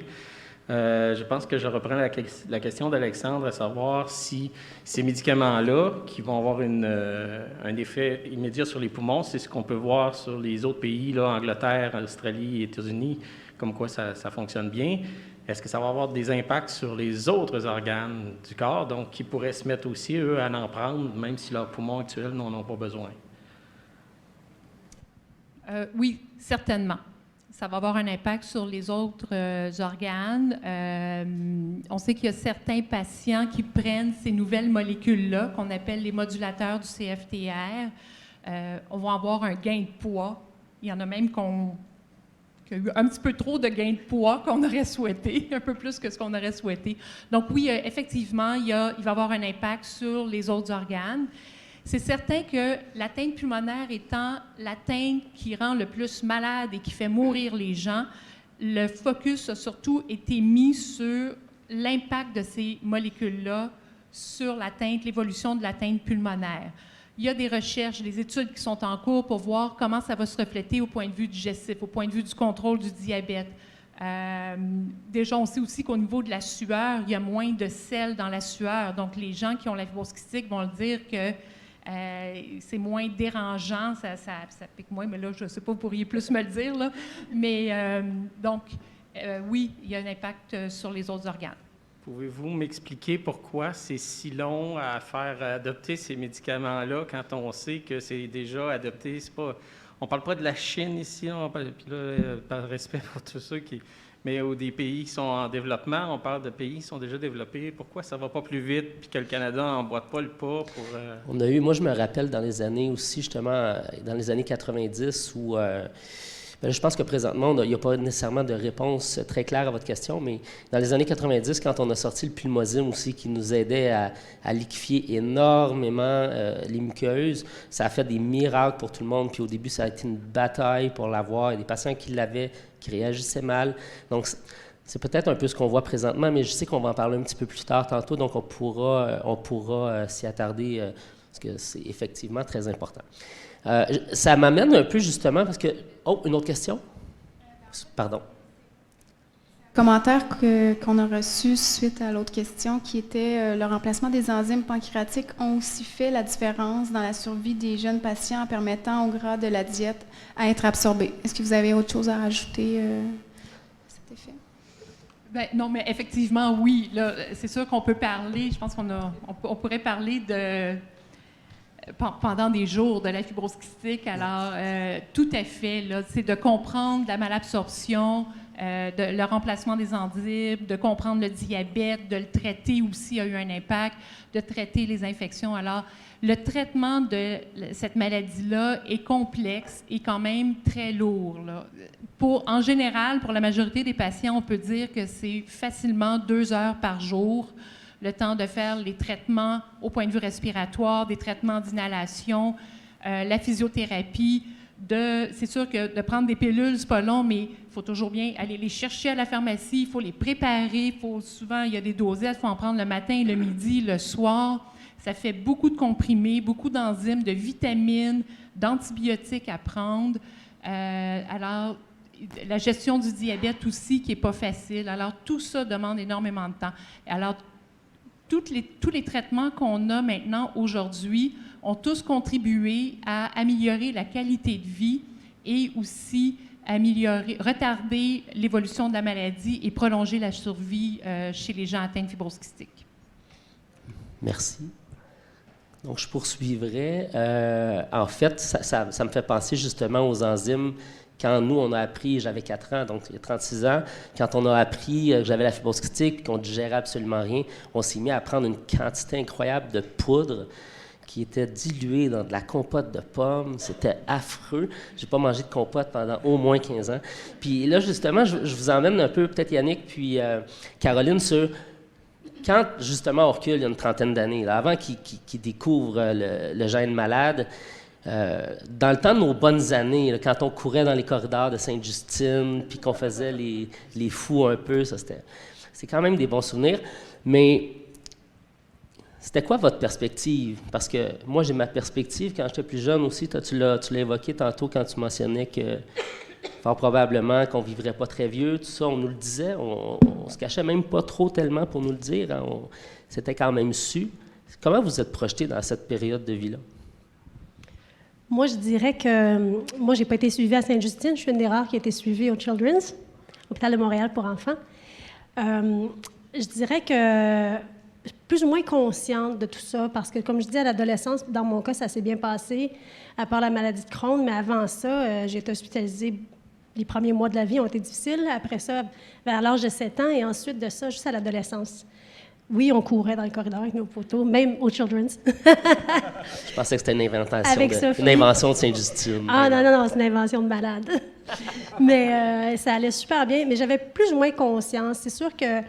Je pense que je reprends la question d'Alexandre, à savoir si ces médicaments-là, qui vont avoir un effet immédiat sur les poumons, c'est ce qu'on peut voir sur les autres pays, là, Angleterre, Australie et États-Unis, comme quoi ça fonctionne bien. Est-ce que ça va avoir des impacts sur les autres organes du corps, donc qui pourraient se mettre aussi, eux, à en prendre, même si leurs poumons actuels n'en ont pas besoin? Oui, certainement. Ça va avoir un impact sur les autres organes. On sait qu'il y a certains patients qui prennent ces nouvelles molécules-là, qu'on appelle les modulateurs du CFTR. On va avoir un gain de poids. Il y en a même qui ont eu un petit peu trop de gain de poids qu'on aurait souhaité, un peu plus que ce qu'on aurait souhaité. Donc oui, effectivement, il va y avoir un impact sur les autres organes. C'est certain que l'atteinte pulmonaire étant l'atteinte qui rend le plus malade et qui fait mourir les gens, le focus a surtout été mis sur l'impact de ces molécules-là sur l'évolution de l'atteinte pulmonaire. Il y a des recherches, des études qui sont en cours pour voir comment ça va se refléter au point de vue digestif, au point de vue du contrôle du diabète. Déjà, on sait aussi qu'au niveau de la sueur, il y a moins de sel dans la sueur. Donc, les gens qui ont la fibrose kystique vont le dire que c'est moins dérangeant, ça pique moins, mais là, je ne sais pas, vous pourriez plus me le dire, là. Mais donc, oui, il y a un impact sur les autres organes. Pouvez-vous m'expliquer pourquoi c'est si long à faire adopter ces médicaments-là quand on sait que c'est déjà adopté? C'est pas, on ne parle pas de la Chine ici, puis là, par respect pour tous ceux qui... Mais des pays qui sont en développement, on parle de pays qui sont déjà développés. Pourquoi ça ne va pas plus vite puis que le Canada n'emboîte pas le pas pour... On a eu, moi je me rappelle dans les années aussi, justement, dans les années 90, où je pense que présentement, il n'y a pas nécessairement de réponse très claire à votre question, mais dans les années 90, quand on a sorti le Pulmozym aussi, qui nous aidait à liquéfier énormément les muqueuses, ça a fait des miracles pour tout le monde. Puis au début, ça a été une bataille pour l'avoir. Il y a des patients qui l'avaient, qui réagissaient mal. Donc, c'est peut-être un peu ce qu'on voit présentement, mais je sais qu'on va en parler un petit peu plus tard tantôt, donc on pourra s'y attarder, parce que c'est effectivement très important. Ça m'amène un peu justement parce que... Oh, une autre question? Pardon. Commentaire qu'on a reçu suite à l'autre question, qui était le remplacement des enzymes pancréatiques ont aussi fait la différence dans la survie des jeunes patients en permettant au gras de la diète à être absorbé. Est-ce que vous avez autre chose à rajouter à cet effet? Bien, non, mais effectivement, oui. Là, c'est sûr qu'on peut parler, je pense on pourrait parler de... pendant des jours de la fibrose kystique. Alors, tout à fait, là, c'est de comprendre la malabsorption, le remplacement des enzymes, de comprendre le diabète, de le traiter aussi a eu un impact, de traiter les infections. Alors, le traitement de cette maladie-là est complexe et quand même très lourd, là. En général, pour la majorité des patients, on peut dire que c'est facilement 2 heures par jour, le temps de faire les traitements au point de vue respiratoire, des traitements d'inhalation, la physiothérapie. C'est sûr que de prendre des pilules, c'est pas long, mais il faut toujours bien aller les chercher à la pharmacie, il faut les préparer. Souvent, il y a des dosettes, il faut en prendre le matin, le midi, le soir. Ça fait beaucoup de comprimés, beaucoup d'enzymes, de vitamines, d'antibiotiques à prendre. Alors, la gestion du diabète aussi, qui n'est pas facile. Alors, tout ça demande énormément de temps. Alors, tous les traitements qu'on a maintenant aujourd'hui ont tous contribué à améliorer la qualité de vie et aussi retarder l'évolution de la maladie et prolonger la survie chez les gens atteints de fibrose kystique. Merci. Donc, je poursuivrai. En fait, ça me fait penser justement aux enzymes. Quand nous, on a appris, j'avais 4 ans, donc il y a 36 ans, quand on a appris que j'avais la fibrose kystique et qu'on ne digérait absolument rien, on s'est mis à prendre une quantité incroyable de poudre qui était diluée dans de la compote de pommes. C'était affreux. Je n'ai pas mangé de compote pendant au moins 15 ans. Puis là, justement, je vous emmène un peu, peut-être Yannick, puis Caroline, sur... Quand, justement, on recule il y a une trentaine d'années, là, avant qu'ils découvrent le gène malade, dans le temps de nos bonnes années, là, quand on courait dans les corridors de Sainte-Justine, puis qu'on faisait les fous un peu, c'est quand même des bons souvenirs. Mais c'était quoi votre perspective? Parce que moi, j'ai ma perspective quand j'étais plus jeune aussi. Tu l'as évoqué tantôt quand tu mentionnais que fort probablement qu'on ne vivrait pas très vieux, tout ça, on nous le disait. On se cachait même pas trop tellement pour nous le dire. Hein, c'était quand même su. Comment vous êtes projeté dans cette période de vie-là? Moi, je dirais que moi, je n'ai pas été suivie à Sainte-Justine. Je suis une des rares qui a été suivie au Children's, hôpital de Montréal pour enfants. Je dirais que je suis plus ou moins consciente de tout ça parce que, comme je dis, à l'adolescence, dans mon cas, ça s'est bien passé, à part la maladie de Crohn. Mais avant ça, j'ai été hospitalisée. Les premiers mois de la vie ont été difficiles. Après ça, vers l'âge de 7 ans et ensuite de ça, juste à l'adolescence. Oui, on courait dans le corridor avec nos poteaux, même au Children's. Je pensais que c'était une invention de Sainte-Justine. Ah non, c'est une invention de malade. Mais ça allait super bien. Mais j'avais plus ou moins conscience. C'est sûr que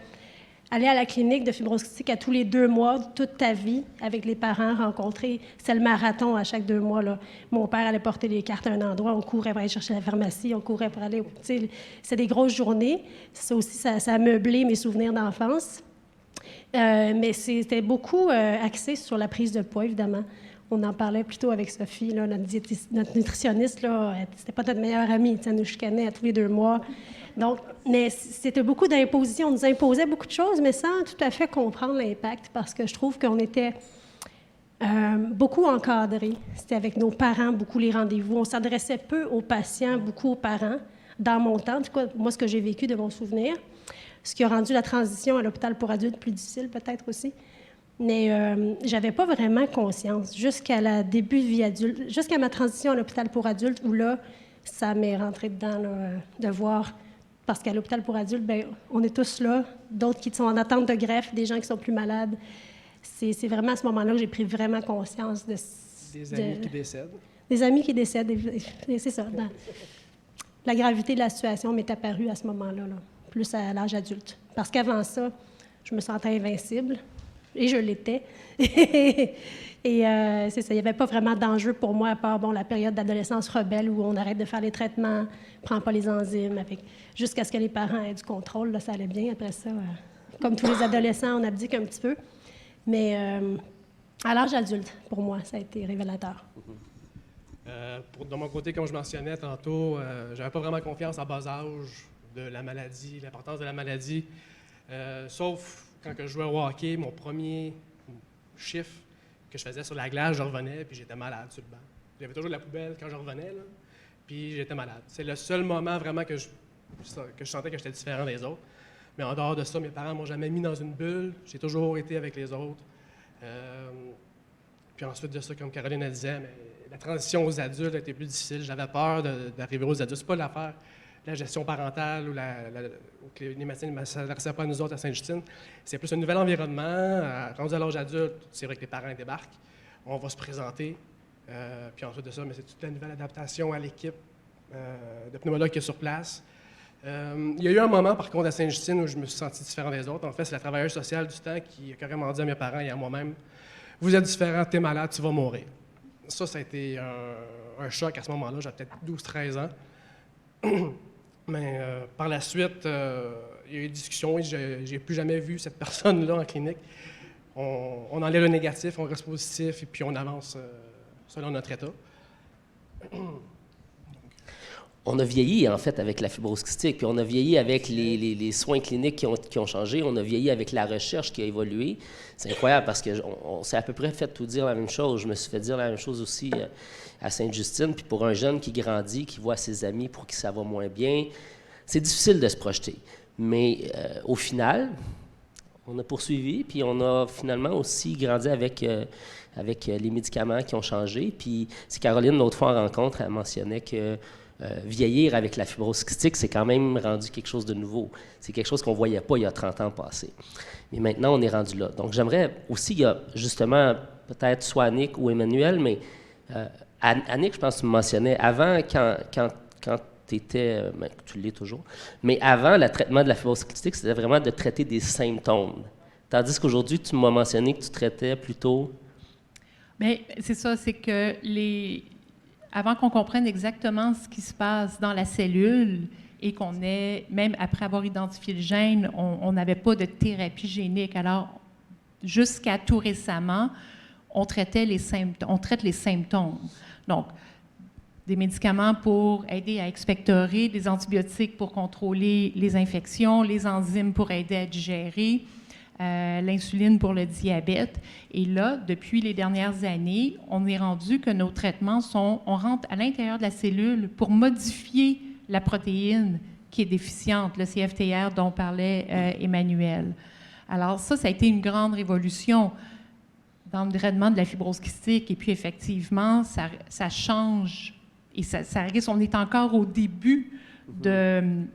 aller à la clinique de fibrose kystique à tous les 2 mois, toute ta vie, avec les parents, rencontrer, c'est le marathon à chaque 2 mois. Là. Mon père allait porter les cartes à un endroit, on courait pour aller chercher la pharmacie, on courait pour aller... C'est des grosses journées. Ça aussi, ça a meublé mes souvenirs d'enfance. Mais c'était beaucoup axé sur la prise de poids, évidemment. On en parlait plutôt avec Sophie, là, notre nutritionniste. Là, c'était pas notre meilleure amie. Elle nous chicanait à tous les 2 mois. Donc, mais c'était beaucoup d'imposition. On nous imposait beaucoup de choses, mais sans tout à fait comprendre l'impact, parce que je trouve qu'on était beaucoup encadrés. C'était avec nos parents, beaucoup les rendez-vous. On s'adressait peu aux patients, beaucoup aux parents, dans mon temps. En tout cas, moi, ce que j'ai vécu de mon souvenir. ce qui a rendu la transition à l'hôpital pour adultes plus difficile peut-être aussi. Mais j'avais pas vraiment conscience jusqu'à la début de vie adulte, jusqu'à ma transition à l'hôpital pour adultes, où là, ça m'est rentré dedans, là, de voir, parce qu'à l'hôpital pour adultes, bien, on est tous là, d'autres qui sont en attente de greffe, des gens qui sont plus malades. C'est vraiment à ce moment-là que j'ai pris vraiment conscience de... Des amis qui décèdent. Des amis qui décèdent, c'est ça. La gravité de la situation m'est apparue à ce moment-là, là, plus à l'âge adulte. Parce qu'avant ça, je me sentais invincible. Et je l'étais. Et c'est ça, il n'y avait pas vraiment d'enjeu pour moi, à part la période d'adolescence rebelle où on arrête de faire les traitements, on ne prend pas les enzymes, jusqu'à ce que les parents aient du contrôle. Là, ça allait bien. Après ça, comme tous les adolescents, on abdique un petit peu. Mais à l'âge adulte, pour moi, ça a été révélateur. De mon côté, comme je mentionnais tantôt, j'avais pas vraiment confiance en bas âge de la maladie, l'importance de la maladie, sauf quand je jouais au hockey, mon premier chiffre que je faisais sur la glace, je revenais, puis j'étais malade sur le banc. J'avais toujours de la poubelle quand je revenais, là, puis j'étais malade. C'est le seul moment vraiment que je sentais que j'étais différent des autres. Mais en dehors de ça, mes parents ne m'ont jamais mis dans une bulle. J'ai toujours été avec les autres. Puis ensuite de ça, comme Caroline elle disait, mais la transition aux adultes a été plus difficile. J'avais peur d'arriver aux adultes. C'est pas l'affaire la gestion parentale ou que les médecins ne s'adressaient pas à nous autres à Sainte-Justine. C'est plus un nouvel environnement. Rendu à l'âge adulte, c'est vrai que les parents débarquent. On va se présenter. Puis ensuite de ça, mais c'est toute la nouvelle adaptation à l'équipe de pneumologues qui est sur place. Il y a eu un moment, par contre, à Sainte-Justine où je me suis senti différent des autres. En fait, c'est la travailleuse sociale du temps qui a carrément dit à mes parents et à moi-même, « Vous êtes différent, tu es malade, tu vas mourir. » Ça a été un choc à ce moment-là. J'avais peut-être 12-13 ans. Mais par la suite, il y a eu des discussions et je n'ai plus jamais vu cette personne-là en clinique. On enlève le négatif, on reste positif et puis on avance selon notre état. On a vieilli, en fait, avec la fibrose kystique, puis on a vieilli avec les soins cliniques qui ont changé, on a vieilli avec la recherche qui a évolué. C'est incroyable parce qu'on s'est à peu près fait tout dire la même chose. Je me suis fait dire la même chose aussi à Sainte-Justine. Puis pour un jeune qui grandit, qui voit ses amis pour qui ça va moins bien, c'est difficile de se projeter. Mais au final, on a poursuivi, puis on a finalement aussi grandi avec les médicaments qui ont changé. Puis c'est Caroline, l'autre fois en rencontre, elle mentionnait que vieillir avec la fibrose kystique, c'est quand même rendu quelque chose de nouveau. C'est quelque chose qu'on ne voyait pas il y a 30 ans passés. Mais maintenant, on est rendu là. Donc, j'aimerais aussi, il y a justement, peut-être soit Annick ou Emmanuel, mais Annick, je pense que tu me mentionnais, avant, quand tu étais, tu l'es toujours, mais avant, le traitement de la fibrose kystique, c'était vraiment de traiter des symptômes. Tandis qu'aujourd'hui, tu m'as mentionné que tu traitais plutôt... Bien, c'est ça, c'est que avant qu'on comprenne exactement ce qui se passe dans la cellule et qu'on ait, même après avoir identifié le gène, on n'avait pas de thérapie génique. Alors, jusqu'à tout récemment, on traite les symptômes. Donc, des médicaments pour aider à expectorer, des antibiotiques pour contrôler les infections, les enzymes pour aider à digérer, l'insuline pour le diabète. Et là, depuis les dernières années, on est rendu que nos traitements on rentre à l'intérieur de la cellule pour modifier la protéine qui est déficiente, le CFTR dont parlait Emmanuel. Alors ça a été une grande révolution dans le traitement de la fibrose kystique. Et puis effectivement, ça change et ça risque. On est encore au début de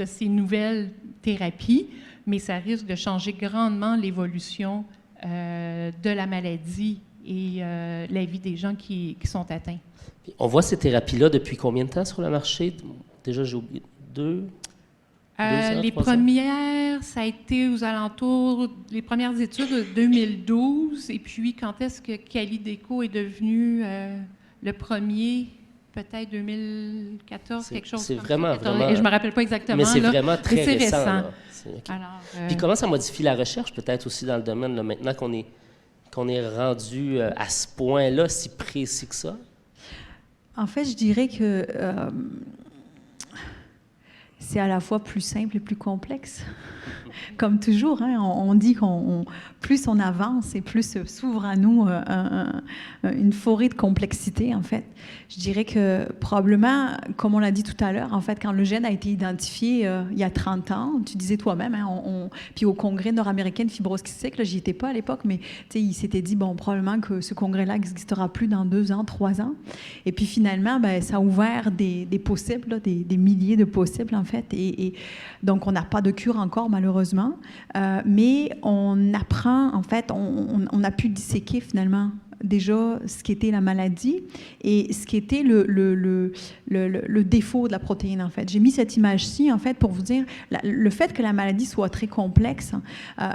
ces nouvelles thérapies, mais ça risque de changer grandement l'évolution de la maladie et la vie des gens qui sont atteints. On voit ces thérapies-là depuis combien de temps sur le marché? Déjà, j'ai oublié, 2 ans, les 3 ans? Premières, ça a été aux alentours, les premières études de 2012, et puis quand est-ce que Calideco est devenu le premier? Peut-être 2014, quelque chose comme ça. C'est vraiment... Et je ne me rappelle pas exactement. Mais c'est là, vraiment très récent. Là. Okay. Alors, puis comment ça modifie la recherche, peut-être aussi dans le domaine, là, maintenant qu'on est rendu à ce point-là, si précis que ça? En fait, je dirais que c'est à la fois plus simple et plus complexe. Comme toujours, hein, on dit qu'on plus on avance et plus s'ouvre à nous une forêt de complexité, en fait. Je dirais que probablement, comme on l'a dit tout à l'heure, en fait, quand le gène a été identifié il y a 30 ans, tu disais toi-même, hein, puis au congrès nord-américain de fibrose kystique, là, j'y étais pas à l'époque, mais il s'était dit, bon, probablement que ce congrès-là n'existera plus dans 2 ans, 3 ans. Et puis finalement, ben, ça a ouvert des possibles, là, des milliers de possibles, en fait. Et donc, on n'a pas de cure encore, malheureusement. Mais on apprend, en fait, on a pu disséquer finalement déjà ce qu'était la maladie et ce qui était le défaut de la protéine, en fait. J'ai mis cette image-ci, en fait, pour vous dire, le fait que la maladie soit très complexe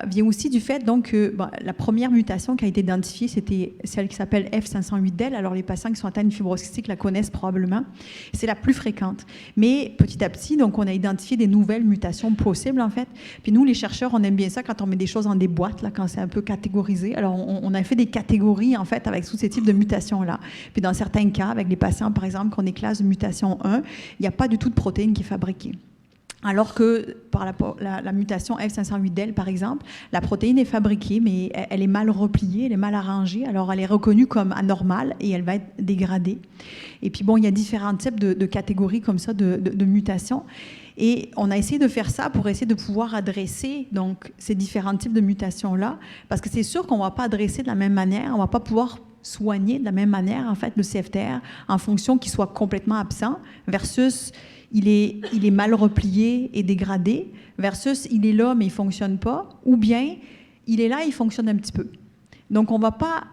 vient aussi du fait, donc, que la première mutation qui a été identifiée, c'était celle qui s'appelle F508del. Alors, les patients qui sont atteints d'une fibrose cystique la connaissent probablement. C'est la plus fréquente. Mais petit à petit, donc, on a identifié des nouvelles mutations possibles, en fait. Puis nous, les chercheurs, on aime bien ça quand on met des choses dans des boîtes, là, quand c'est un peu catégorisé. Alors, on a fait des catégories, en fait, avec tous ces types de mutations-là. Puis dans certains cas, avec les patients, par exemple, qu'on est classe de mutation 1, il n'y a pas du tout de protéine qui est fabriquée. Alors que par la mutation F508del, par exemple, la protéine est fabriquée, mais elle est mal repliée, elle est mal arrangée. Alors, elle est reconnue comme anormale et elle va être dégradée. Et puis, bon, il y a différents types de catégories comme ça de mutations. Et on a essayé de faire ça pour essayer de pouvoir adresser donc, ces différents types de mutations-là, parce que c'est sûr qu'on ne va pas adresser de la même manière, on ne va pas pouvoir soigner de la même manière, en fait, le CFTR en fonction qu'il soit complètement absent versus il est mal replié et dégradé versus il est là mais il ne fonctionne pas, ou bien il est là et il fonctionne un petit peu. Donc, on ne va pas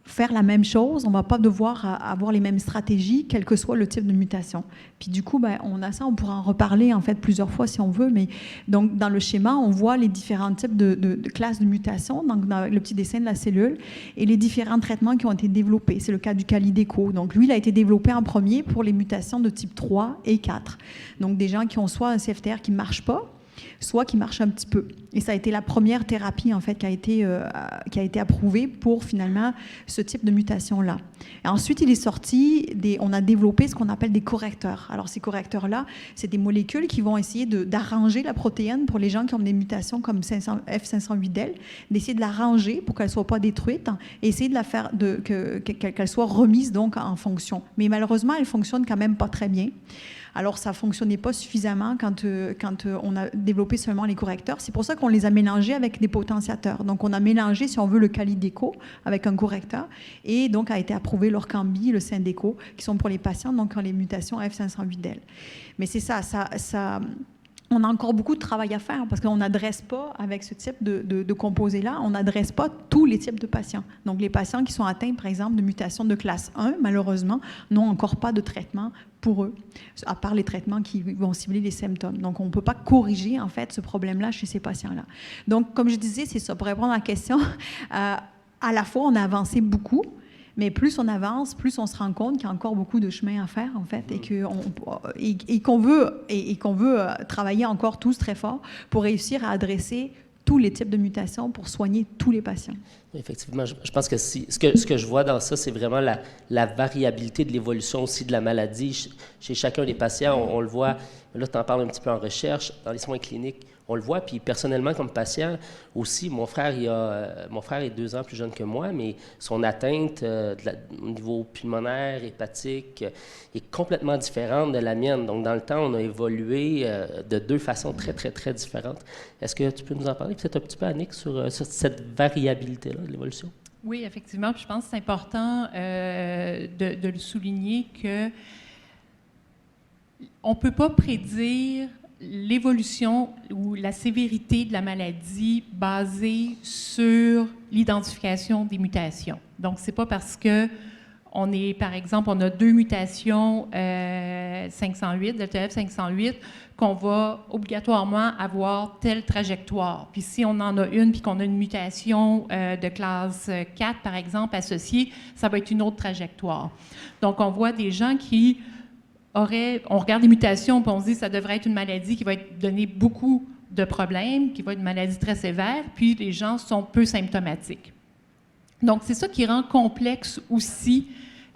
faire la même chose, on ne va pas devoir avoir les mêmes stratégies, quel que soit le type de mutation. Puis du coup, ben, on a ça, on pourra en reparler en fait plusieurs fois si on veut, mais donc dans le schéma, on voit les différents types de classes de mutations, donc dans le petit dessin de la cellule, et les différents traitements qui ont été développés. C'est le cas du Kalydeco. Donc lui, il a été développé en premier pour les mutations de type 3 et 4. Donc des gens qui ont soit un CFTR qui ne marche pas, soit qui marche un petit peu. Et ça a été la première thérapie, en fait, qui a été approuvée pour, finalement, ce type de mutation-là. Et ensuite, il est sorti, on a développé ce qu'on appelle des correcteurs. Alors, ces correcteurs-là, c'est des molécules qui vont essayer d'arranger la protéine pour les gens qui ont des mutations comme F508del, d'essayer de l'arranger pour qu'elle ne soit pas détruite et essayer de la faire, qu'elle soit remise, donc, en fonction. Mais malheureusement, elle fonctionne quand même pas très bien. Alors, ça ne fonctionnait pas suffisamment quand on a développé seulement les correcteurs. C'est pour ça qu'on les a mélangés avec des potentiateurs. Donc, on a mélangé, si on veut, le Kalydeco avec un correcteur et donc a été approuvé l'Orkambi, le Symdeko, qui sont pour les patients, donc les mutations F508del. Mais c'est ça on a encore beaucoup de travail à faire parce qu'on n'adresse pas, avec ce type de composé-là, on n'adresse pas tous les types de patients. Donc, les patients qui sont atteints, par exemple, de mutations de classe 1, malheureusement, n'ont encore pas de traitement pour eux, à part les traitements qui vont cibler les symptômes. Donc, on ne peut pas corriger, en fait, ce problème-là chez ces patients-là. Donc, comme je disais, c'est ça. Pour répondre à la question, à la fois, on a avancé beaucoup, mais plus on avance, plus on se rend compte qu'il y a encore beaucoup de chemin à faire, en fait, et qu'on veut travailler encore tous très fort pour réussir à adresser tous les types de mutations pour soigner tous les patients. Effectivement, je pense que ce que je vois dans ça, c'est vraiment la variabilité de l'évolution aussi de la maladie chez chacun des patients. On le voit, là, tu en parles un petit peu en recherche, dans les soins cliniques, on le voit. Puis personnellement, comme patient aussi, mon frère est 2 ans plus jeune que moi, mais son atteinte au niveau pulmonaire, hépatique, est complètement différente de la mienne. Donc, dans le temps, on a évolué de 2 façons très, très, très différentes. Est-ce que tu peux nous en parler peut-être un petit peu, Annick, sur cette variabilité-là de l'évolution? Oui, effectivement. Puis je pense que c'est important de le souligner que on ne peut pas prédire l'évolution ou la sévérité de la maladie basée sur l'identification des mutations. Donc, ce n'est pas parce que on est, par exemple, on a 2 mutations 508, delta F 508, qu'on va obligatoirement avoir telle trajectoire. Puis si on en a une, puis qu'on a une mutation de classe 4, par exemple, associée, ça va être une autre trajectoire. Donc, on voit des gens qui on regarde les mutations, puis on se dit que ça devrait être une maladie qui va donner beaucoup de problèmes, qui va être une maladie très sévère, puis les gens sont peu symptomatiques. Donc, c'est ça qui rend complexe aussi.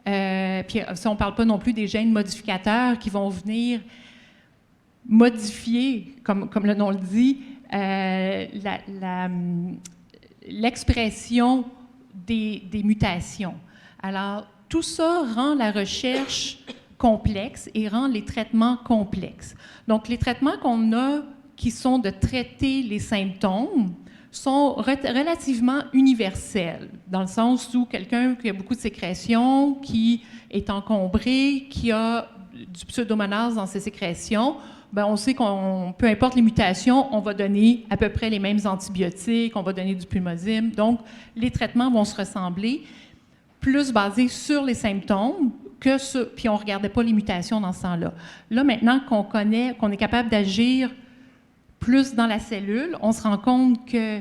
Puis, si on ne parle pas non plus des gènes modificateurs qui vont venir modifier, comme le nom le dit, l'expression des mutations. Alors, tout ça rend la recherche complexe et rend les traitements complexes. Donc, les traitements qu'on a qui sont de traiter les symptômes sont relativement universels, dans le sens où quelqu'un qui a beaucoup de sécrétions, qui est encombré, qui a du pseudomonas dans ses sécrétions, ben on sait peu importe les mutations, on va donner à peu près les mêmes antibiotiques, on va donner du pulmozym. Donc, les traitements vont se ressembler, plus basés sur les symptômes, puis on ne regardait pas les mutations dans ce temps-là. Là, maintenant qu'on est capable d'agir plus dans la cellule, on se rend compte que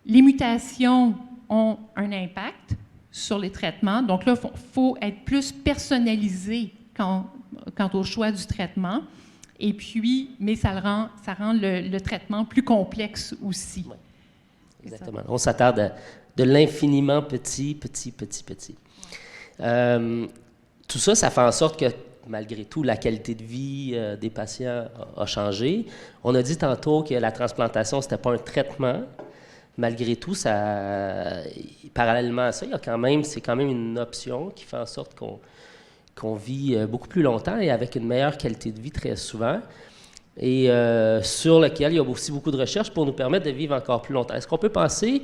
les mutations ont un impact sur les traitements. Donc là, il faut être plus personnalisé quant au choix du traitement. Et puis, mais ça rend le traitement plus complexe aussi. Oui, exactement. On s'attarde à de l'infiniment petit. Tout ça, ça fait en sorte que, malgré tout, la qualité de vie des patients a changé. On a dit tantôt que la transplantation, ce n'était pas un traitement. Malgré tout, parallèlement à ça, c'est quand même une option qui fait en sorte qu'on vit beaucoup plus longtemps et avec une meilleure qualité de vie très souvent, et sur lequel il y a aussi beaucoup de recherches pour nous permettre de vivre encore plus longtemps. Est-ce qu'on peut penser...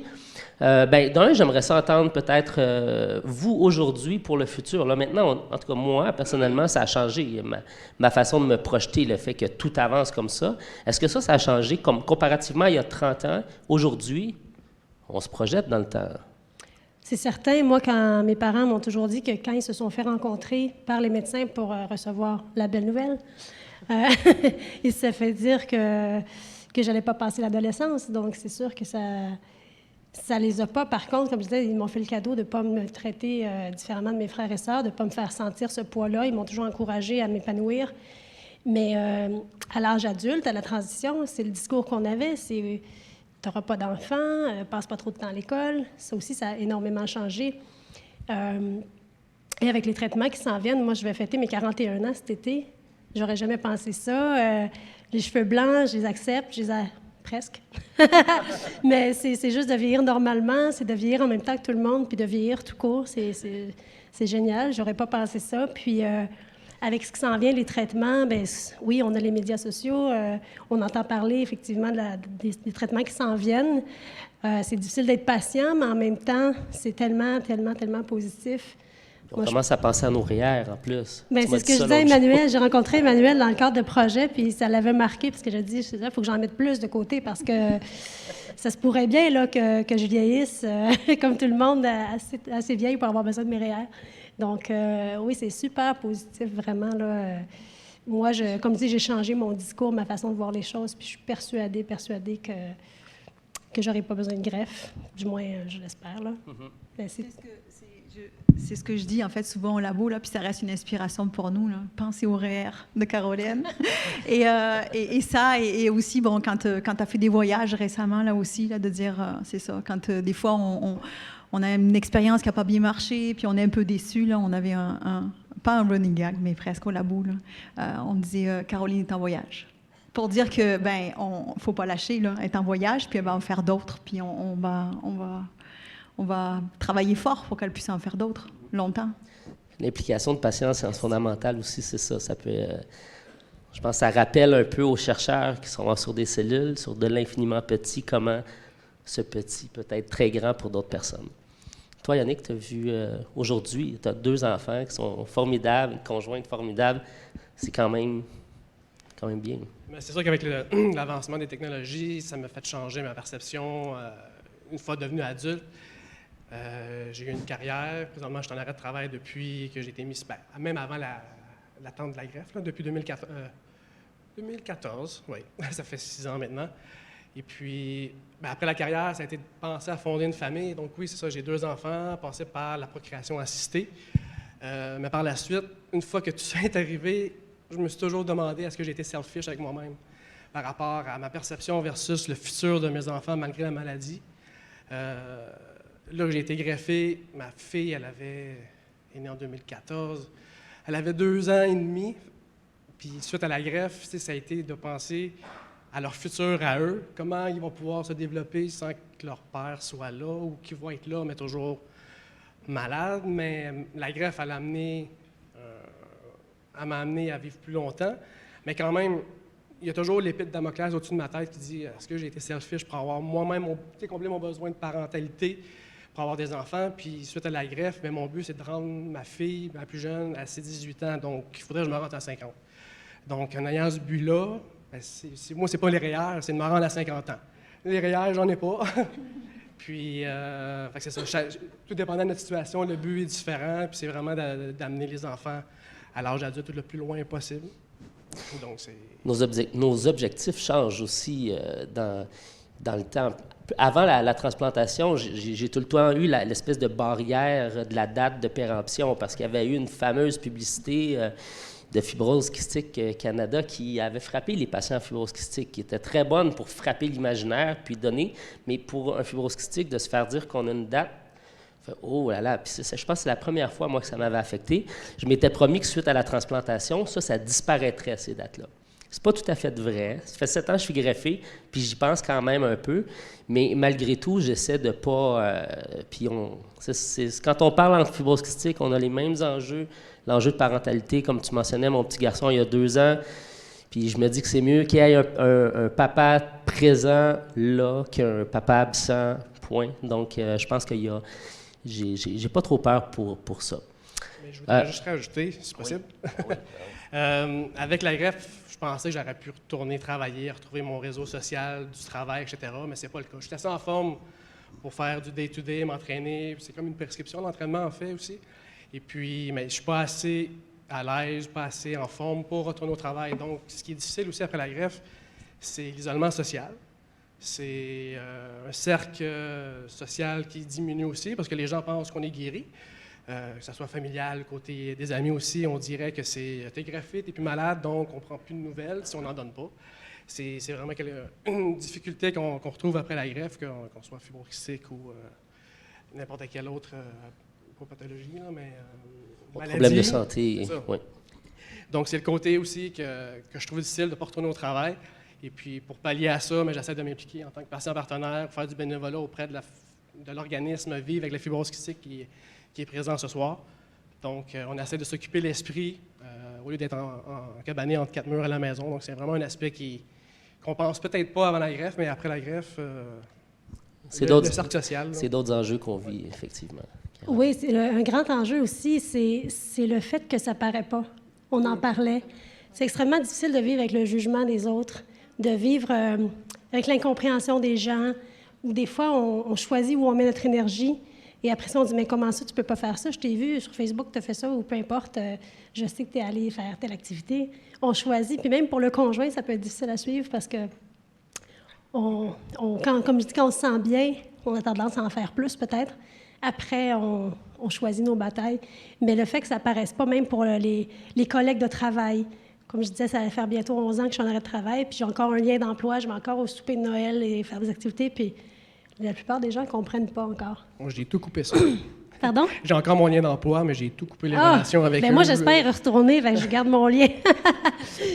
j'aimerais ça entendre peut-être vous aujourd'hui pour le futur. Là, maintenant, en tout cas, moi, personnellement, ça a changé. Ma façon de me projeter, le fait que tout avance comme ça. Est-ce que ça a changé comparativement il y a 30 ans? Aujourd'hui, on se projette dans le temps. C'est certain. Moi, quand mes parents m'ont toujours dit que quand ils se sont fait rencontrer par les médecins pour recevoir la belle nouvelle, il se fait dire que je n'allais pas passer l'adolescence. Donc, c'est sûr que ça les a pas. Par contre, comme je disais, ils m'ont fait le cadeau de ne pas me traiter différemment de mes frères et sœurs, de ne pas me faire sentir ce poids-là. Ils m'ont toujours encouragée à m'épanouir. Mais à l'âge adulte, à la transition, c'est le discours qu'on avait, c'est « tu n'auras pas d'enfants, passe pas trop de temps à l'école ». Ça aussi, ça a énormément changé. Et avec les traitements qui s'en viennent, moi, je vais fêter mes 41 ans cet été. J'aurais jamais pensé ça. Les cheveux blancs, je les accepte, presque. Mais c'est juste de vieillir normalement, c'est de vieillir en même temps que tout le monde, puis de vieillir tout court, c'est génial. J'aurais pas pensé ça. Puis avec ce qui s'en vient, les traitements, bien, oui, on a les médias sociaux, on entend parler effectivement des traitements qui s'en viennent. C'est difficile d'être patient, mais en même temps, c'est tellement positif. On commence à penser à nos REER en plus. Bien, c'est ce que je disais à Emmanuel. J'ai rencontré Emmanuel dans le cadre de projet, puis ça l'avait marqué, parce que j'ai dit, il faut que j'en mette plus de côté, parce que ça se pourrait bien là, que je vieillisse, comme tout le monde, assez vieille pour avoir besoin de mes REER. Donc, oui, c'est super positif, vraiment. Là. Moi, comme je dis, j'ai changé mon discours, ma façon de voir les choses, puis je suis persuadée que j'aurai pas besoin de greffe. Du moins, je l'espère. Là. C'est ce que je dis, en fait, souvent au labo, là, puis ça reste une inspiration pour nous. Là. Pensez au REER de Caroline. et ça, et aussi, bon, quand tu as fait des voyages récemment, là aussi, là, de dire, c'est ça, quand des fois, on a une expérience qui n'a pas bien marché, puis on est un peu déçu, là, on avait pas un running gag, mais presque au labo, là. On disait, Caroline est en voyage. Pour dire que, ben, on faut pas lâcher, là, être en voyage, puis elle va en faire d'autres, puis on va travailler fort pour qu'elle puisse en faire d'autres, longtemps. L'implication de patients, c'est fondamental aussi, c'est ça. Ça peut, je pense que ça rappelle un peu aux chercheurs qui sont sur des cellules, sur de l'infiniment petit, comment ce petit peut être très grand pour d'autres personnes. Toi, Yannick, tu as vu aujourd'hui, tu as 2 enfants qui sont formidables, une conjointe formidable. C'est quand même bien. Mais c'est sûr qu'avec l'avancement des technologies, ça m'a fait changer ma perception. Une fois devenu adulte, j'ai eu une carrière. Présentement, je suis en arrêt de travail depuis que j'ai été mis, même avant l'attente de la greffe, là, depuis 2014, oui, ça fait 6 ans maintenant. Et puis, après la carrière, ça a été de penser à fonder une famille. Donc oui, c'est ça, j'ai 2 enfants, passé par la procréation assistée. Mais par la suite, une fois que tout ça est arrivé, je me suis toujours demandé est-ce que j'ai été selfish avec moi-même par rapport à ma perception versus le futur de mes enfants malgré la maladie. Là où j'ai été greffé, ma fille, elle est née en 2014, elle avait 2 ans et demi, Puis suite à la greffe, ça a été de penser à leur futur à eux, comment ils vont pouvoir se développer sans que leur père soit là ou qu'ils vont être là, mais toujours malades. Mais la greffe, elle m'a amené à vivre plus longtemps. Mais quand même, il y a toujours l'épée de Damoclès au-dessus de ma tête qui dit est-ce que j'ai été selfish pour avoir moi-même combler mon besoin de parentalité, pour avoir des enfants. Puis suite à la greffe, mais mon but, c'est de rendre ma fille, ma plus jeune, à ses 18 ans. Donc, il faudrait que je me rende à 50. Donc, en ayant ce but-là, moi, c'est pas les REER, c'est de me rendre à 50 ans. Les REER, j'en ai pas. Puis, c'est ça. Tout dépendant de notre situation, le but est différent. Puis, c'est vraiment d'amener les enfants à l'âge adulte le plus loin possible. Donc, nos objectifs changent aussi dans le temps. Avant la transplantation, j'ai tout le temps eu l'espèce de barrière de la date de péremption parce qu'il y avait eu une fameuse publicité de Fibrose Kystique Canada qui avait frappé les patients fibrose kystique, qui était très bonne pour frapper l'imaginaire puis donner, mais pour un fibrose kystique, de se faire dire qu'on a une date, oh là là, puis je pense que c'est la première fois, moi, que ça m'avait affecté. Je m'étais promis que suite à la transplantation, ça disparaîtrait, ces dates-là. C'est pas tout à fait vrai. Ça fait 7 ans que je suis greffé, puis j'y pense quand même un peu, mais malgré tout, j'essaie de pas... puis quand on parle en fibrose kystique, on a les mêmes enjeux, l'enjeu de parentalité, comme tu mentionnais, mon petit garçon, il y a 2 ans, puis je me dis que c'est mieux qu'il y ait un papa présent là qu'un papa absent, point. Donc, je pense qu'il y a... J'ai pas trop peur pour ça. Mais je voudrais juste rajouter, si c'est possible. Oui. Avec la greffe, je pensais que j'aurais pu retourner travailler, retrouver mon réseau social, du travail, etc., mais c'est pas le cas. Je suis assez en forme pour faire du day-to-day, m'entraîner. C'est comme une prescription d'entraînement, en fait, aussi. Et puis, mais je suis pas assez à l'aise, pas assez en forme pour retourner au travail. Donc, ce qui est difficile aussi après la greffe, c'est l'isolement social. C'est un cercle social qui diminue aussi parce que les gens pensent qu'on est guéri. Que ce soit familial, côté des amis aussi, on dirait que t'es greffé, t'es plus malade, donc on prend plus de nouvelles si on n'en donne pas. C'est vraiment une difficulté qu'on retrouve après la greffe, qu'on soit fibrokystique ou n'importe quelle autre pas pathologie, là, mais maladie. Problème de santé, oui. Donc c'est le côté aussi que je trouve difficile de ne pas retourner au travail. Et puis pour pallier à ça, j'essaie de m'impliquer en tant que patient partenaire, faire du bénévolat auprès de l'organisme Vive avec la fibrose kystique qui est présent ce soir. Donc, on essaie de s'occuper l'esprit au lieu d'être en cabané entre 4 murs à la maison. Donc, c'est vraiment un aspect qu'on pense peut-être pas avant la greffe, mais après la greffe, le cercle social. C'est d'autres enjeux qu'on vit, effectivement. Oui, un grand enjeu aussi, c'est le fait que ça ne paraît pas. On en parlait. C'est extrêmement difficile de vivre avec le jugement des autres, de vivre avec l'incompréhension des gens, où des fois, on choisit où on met notre énergie. Et après ça, on dit, mais comment ça, tu ne peux pas faire ça? Je t'ai vu sur Facebook, tu as fait ça, ou peu importe, je sais que tu es allé faire telle activité. On choisit, puis même pour le conjoint, ça peut être difficile à suivre parce que, comme je dis, quand on se sent bien, on a tendance à en faire plus peut-être. Après, on choisit nos batailles. Mais le fait que ça ne paraisse pas, même pour les collègues de travail, comme je disais, ça va faire bientôt 11 ans que je suis en arrêt de travail, puis j'ai encore un lien d'emploi, je vais encore au souper de Noël et faire des activités, puis la plupart des gens ne comprennent pas encore. Moi, j'ai tout coupé ça. Pardon? J'ai encore mon lien d'emploi, mais j'ai tout coupé les relations avec eux. Moi, j'espère retourner, je garde mon lien.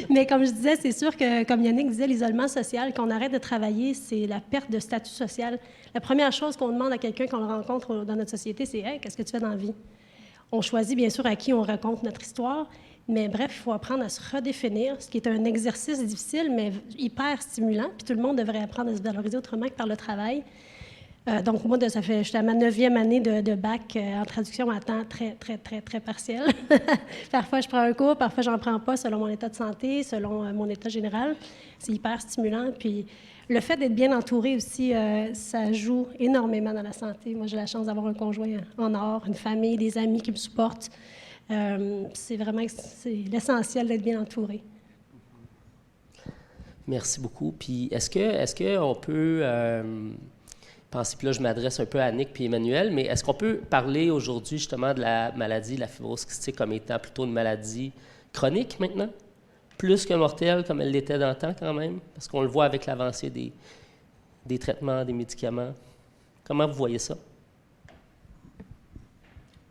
Mais comme je disais, c'est sûr que, comme Yannick disait, l'isolement social, qu'on arrête de travailler, c'est la perte de statut social. La première chose qu'on demande à quelqu'un qu'on rencontre dans notre société, c'est « Hey, qu'est-ce que tu fais dans la vie? » On choisit bien sûr à qui on raconte notre histoire, mais bref, il faut apprendre à se redéfinir, ce qui est un exercice difficile, mais hyper stimulant. Puis tout le monde devrait apprendre à se valoriser autrement que par le travail. Donc, moi, j'étais à ma 9e année de bac en traduction à temps très, très, très, très partiel. Parfois, je prends un cours, parfois, j'en prends pas selon mon état de santé, selon mon état général. C'est hyper stimulant. Puis, le fait d'être bien entouré aussi, ça joue énormément dans la santé. Moi, j'ai la chance d'avoir un conjoint en or, une famille, des amis qui me supportent. C'est l'essentiel d'être bien entouré. Merci beaucoup. Puis, est-ce qu'on peut... penser, puis là, je m'adresse un peu à Annick puis Emmanuel, mais est-ce qu'on peut parler aujourd'hui justement de la maladie, la fibrose kystique, comme étant plutôt une maladie chronique maintenant, plus que mortelle comme elle l'était dans le temps quand même, parce qu'on le voit avec l'avancée des traitements, des médicaments. Comment vous voyez ça?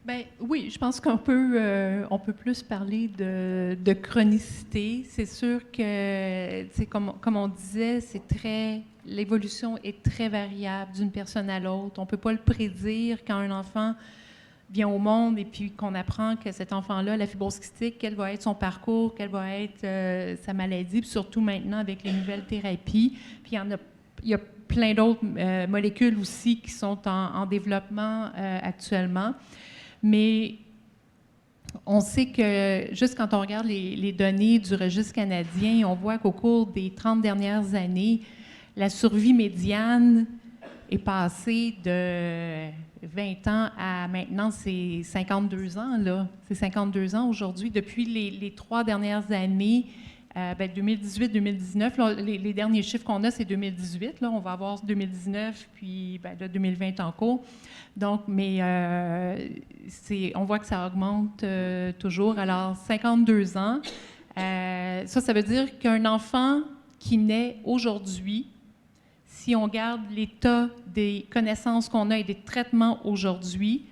Bien, oui, je pense qu'on peut, on peut plus parler de chronicité. C'est sûr que, comme on disait, l'évolution est très variable d'une personne à l'autre. On ne peut pas le prédire quand un enfant vient au monde et puis qu'on apprend que cet enfant-là, la fibrose kystique, quel va être son parcours, quelle va être sa maladie, puis surtout maintenant avec les nouvelles thérapies. Puis il y a plein d'autres molécules aussi qui sont en développement actuellement. Mais on sait que, juste quand on regarde les données du registre canadien, on voit qu'au cours des 30 dernières années, la survie médiane est passée de 20 ans à maintenant, c'est 52 ans. Là. C'est 52 ans aujourd'hui. Depuis les 3 dernières années, 2018-2019, les derniers chiffres qu'on a, c'est 2018. Là, on va avoir 2019, puis 2020 en cours. Donc, mais on voit que ça augmente toujours. Alors, 52 ans, ça veut dire qu'un enfant qui naît aujourd'hui, si on garde l'état des connaissances qu'on a et des traitements aujourd'hui,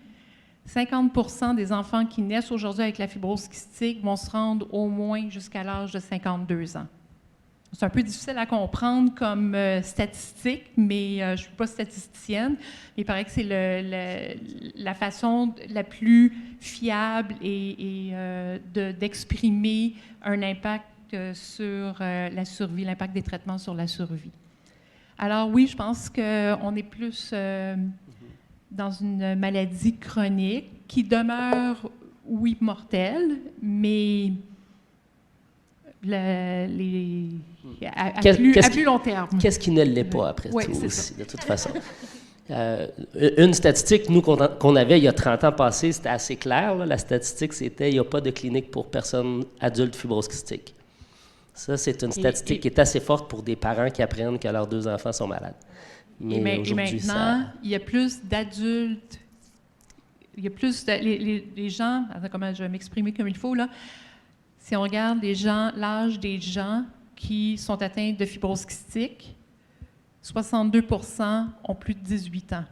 50% des enfants qui naissent aujourd'hui avec la fibrose kystique vont se rendre au moins jusqu'à l'âge de 52 ans. C'est un peu difficile à comprendre comme statistique, mais je ne suis pas statisticienne. Il paraît que c'est la façon la plus fiable et d'exprimer un impact sur la survie, l'impact des traitements sur la survie. Alors oui, je pense qu'on est plus dans une maladie chronique qui demeure, oui, mortelle, mais à plus long terme. Qu'est-ce qui ne l'est pas après tout aussi, ça. de toute façon? Une statistique, nous, qu'on avait il y a 30 ans passés, c'était assez clair. Là. La statistique, c'était il n'y a pas de clinique pour personnes adultes fibrose kystique. Ça, c'est une statistique qui est assez forte pour des parents qui apprennent que leurs 2 enfants sont malades. Mais et maintenant, il y a plus d'adultes, il y a plus les gens, attends, comment je vais m'exprimer comme il faut, là. Si on regarde l'âge des gens qui sont atteints de fibrose kystique, 62% ont plus de 18 ans.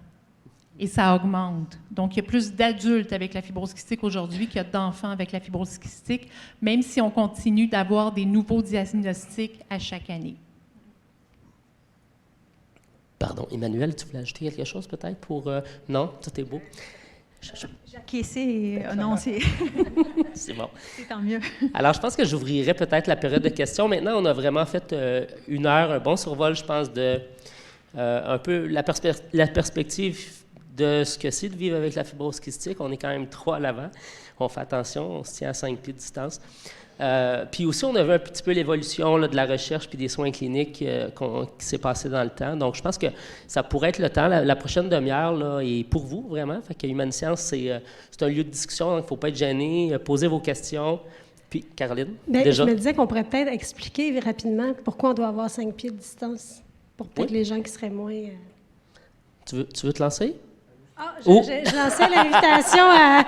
Et ça augmente. Donc, il y a plus d'adultes avec la fibrose kystique aujourd'hui qu'il y a d'enfants avec la fibrose kystique, même si on continue d'avoir des nouveaux diagnostics à chaque année. Pardon, Emmanuel, tu voulais ajouter quelque chose peut-être pour... Non, tout est beau. J'acquiesçais, non, c'est... C'est bon. C'est tant mieux. Alors, je pense que j'ouvrirai peut-être la période de questions. Maintenant, on a vraiment fait 1 heure, un bon survol, je pense, de un peu la perspective de ce que c'est de vivre avec la fibrose kystique. On est quand même 3 à l'avant. On fait attention, on se tient à 5 pieds de distance. Puis aussi, on a vu un petit peu l'évolution là, de la recherche puis des soins cliniques qui s'est passé dans le temps. Donc, je pense que ça pourrait être le temps. La prochaine demi-heure là, est pour vous, vraiment. Fait que Humaine Science, c'est un lieu de discussion, donc il ne faut pas être gêné. Posez vos questions. Puis, Caroline, déjà? Je me disais qu'on pourrait peut-être expliquer rapidement pourquoi on doit avoir 5 pieds de distance pour peut-être les gens qui seraient moins... Tu veux te lancer? Ah, je lançais l'invitation à...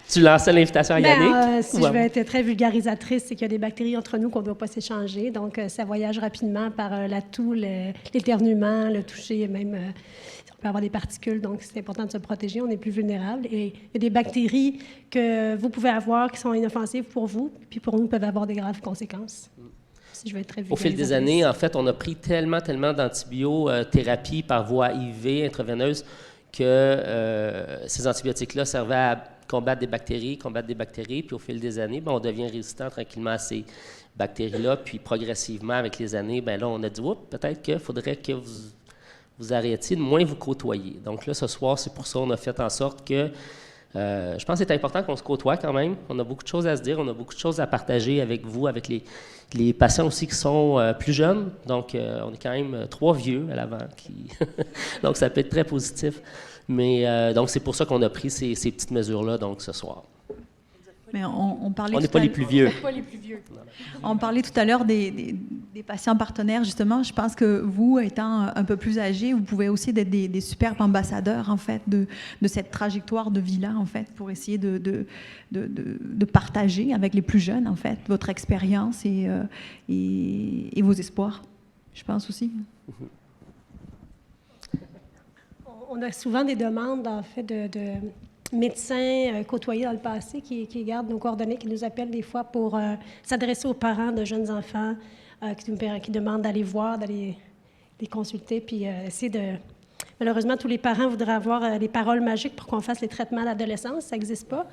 Tu lançais l'invitation à Yannick? Si je veux être très vulgarisatrice, c'est qu'il y a des bactéries entre nous qu'on ne doit pas s'échanger. Donc, ça voyage rapidement par la toux, l'éternuement, le toucher, même on peut avoir des particules. Donc, c'est important de se protéger. On est plus vulnérable. Et il y a des bactéries que vous pouvez avoir qui sont inoffensives pour vous, puis pour nous, peuvent avoir des graves conséquences. Si je veux être très Au fil des années, en fait, on a pris tellement d'antibiothérapie par voie IV intraveineuse que ces antibiotiques-là servaient à combattre des bactéries. Puis au fil des années, on devient résistant tranquillement à ces bactéries-là. Puis progressivement, avec les années, là, on a dit, peut-être qu'il faudrait que vous arrêtiez de moins vous côtoyer. Donc là, ce soir, c'est pour ça qu'on a fait en sorte que je pense que c'est important qu'on se côtoie quand même. On a beaucoup de choses à se dire, on a beaucoup de choses à partager avec vous, avec les patients aussi qui sont plus jeunes. Donc, on est quand même 3 vieux à l'avant. Donc, ça peut être très positif. Mais donc, c'est pour ça qu'on a pris ces petites mesures-là donc ce soir. Mais on parlait on n'est pas les plus vieux. On parlait tout à l'heure des patients partenaires, justement. Je pense que vous, étant un peu plus âgés, vous pouvez aussi être des superbes ambassadeurs, en fait, de cette trajectoire de vie-là, en fait, pour essayer de partager avec les plus jeunes, en fait, votre expérience et vos espoirs, je pense aussi. on a souvent des demandes, en fait, de médecins côtoyés dans le passé qui gardent nos coordonnées, qui nous appellent des fois pour s'adresser aux parents de jeunes enfants qui demandent d'aller voir, d'aller les consulter, puis essayer de... Malheureusement, tous les parents voudraient avoir les paroles magiques pour qu'on fasse les traitements à l'adolescence. Ça n'existe pas.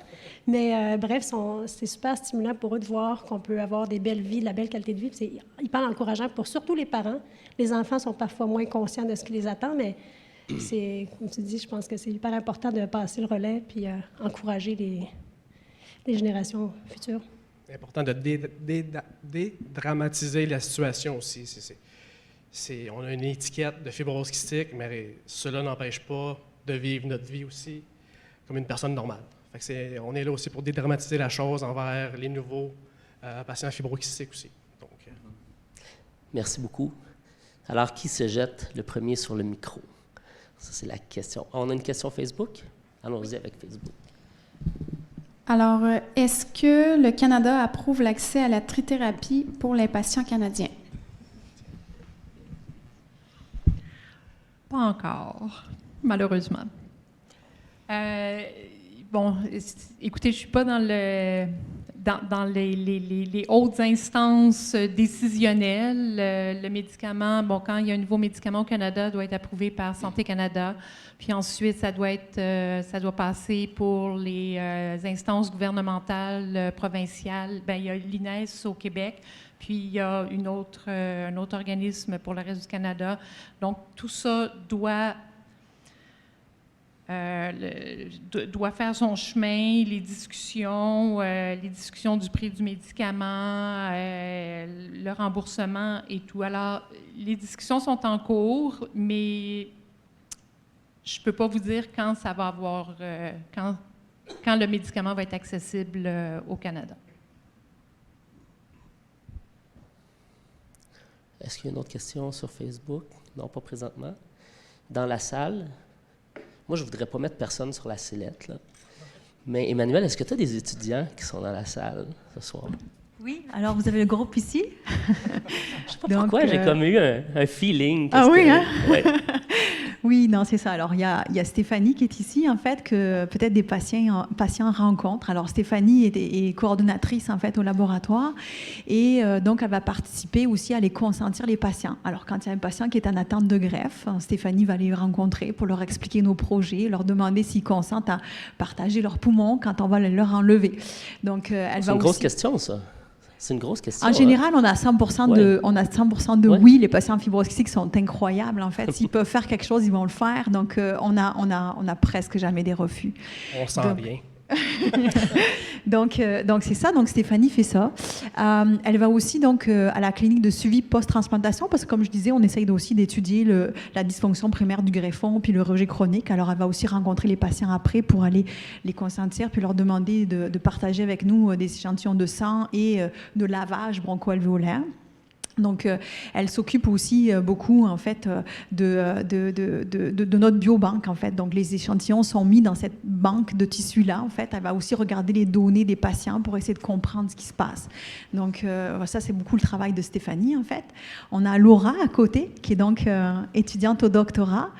Mais bref, c'est super stimulant pour eux de voir qu'on peut avoir des belles vies, de la belle qualité de vie. C'est hyper encourageant pour surtout les parents. Les enfants sont parfois moins conscients de ce qui les attend, mais c'est, comme tu dis, je pense que c'est hyper important de passer le relais puis encourager les générations futures. C'est important de dédramatiser la situation aussi. On a une étiquette de fibrose kystique, mais cela n'empêche pas de vivre notre vie aussi comme une personne normale. Fait que on est là aussi pour dédramatiser la chose envers les nouveaux patients fibrokystiques aussi. Donc, Merci beaucoup. Alors, qui se jette le premier sur le micro? Ça, c'est la question. On a une question Facebook? Allons-y avec Facebook. Alors, est-ce que le Canada approuve l'accès à la trithérapie pour les patients canadiens? Pas encore, malheureusement. Bon, écoutez, je ne suis pas dans les hautes instances décisionnelles. Le médicament, bon, quand il y a un nouveau médicament au Canada, doit être approuvé par Santé Canada. Puis ensuite, ça doit passer pour les instances gouvernementales provinciales. Bien, il y a l'INES au Québec. Puis, il y a un autre organisme pour le reste du Canada. Donc, tout ça doit faire son chemin, les discussions du prix du médicament, le remboursement et tout. Alors, les discussions sont en cours, mais je ne peux pas vous dire quand ça va avoir, quand le médicament va être accessible au Canada. Est-ce qu'il y a une autre question sur Facebook? Non, pas présentement. Dans la salle? Moi, je ne voudrais pas mettre personne sur la sellette, là. Mais Emmanuel, est-ce que tu as des étudiants qui sont dans la salle ce soir? Oui, alors vous avez le groupe ici. Je sais pas pourquoi, j'ai comme eu un feeling. Ah oui, hein? Ouais. Oui, non, c'est ça. Alors, il y a Stéphanie qui est ici, en fait, que peut-être des patients rencontrent. Alors, Stéphanie est coordonnatrice, en fait, au laboratoire. Et donc, elle va participer aussi à aller consentir les patients. Alors, quand il y a un patient qui est en attente de greffe, Stéphanie va les rencontrer pour leur expliquer nos projets, leur demander s'ils consentent à partager leurs poumons quand on va leur enlever. Donc, elle c'est va une grosse aussi... question, ça. C'est une grosse question. En général, on a 100% de Ouais. oui. Les patients fibroskystiques sont incroyables, en fait. S'ils peuvent faire quelque chose, ils vont le faire. Donc, on a presque jamais des refus. on sent bien. Donc c'est ça. Donc, Stéphanie fait ça. Elle va aussi donc à la clinique de suivi post-transplantation parce que, comme je disais, on essaye aussi d'étudier la dysfonction primaire du greffon puis le rejet chronique. Alors, elle va aussi rencontrer les patients après pour aller les consentir puis leur demander de partager avec nous des échantillons de sang et de lavage broncho-alvéolaire. Donc, elle s'occupe aussi beaucoup, en fait, de notre biobanque, en fait. Donc, les échantillons sont mis dans cette banque de tissus-là, en fait. Elle va aussi regarder les données des patients pour essayer de comprendre ce qui se passe. Donc, ça, c'est beaucoup le travail de Stéphanie, en fait. On a Laura à côté, qui est donc étudiante au doctorat.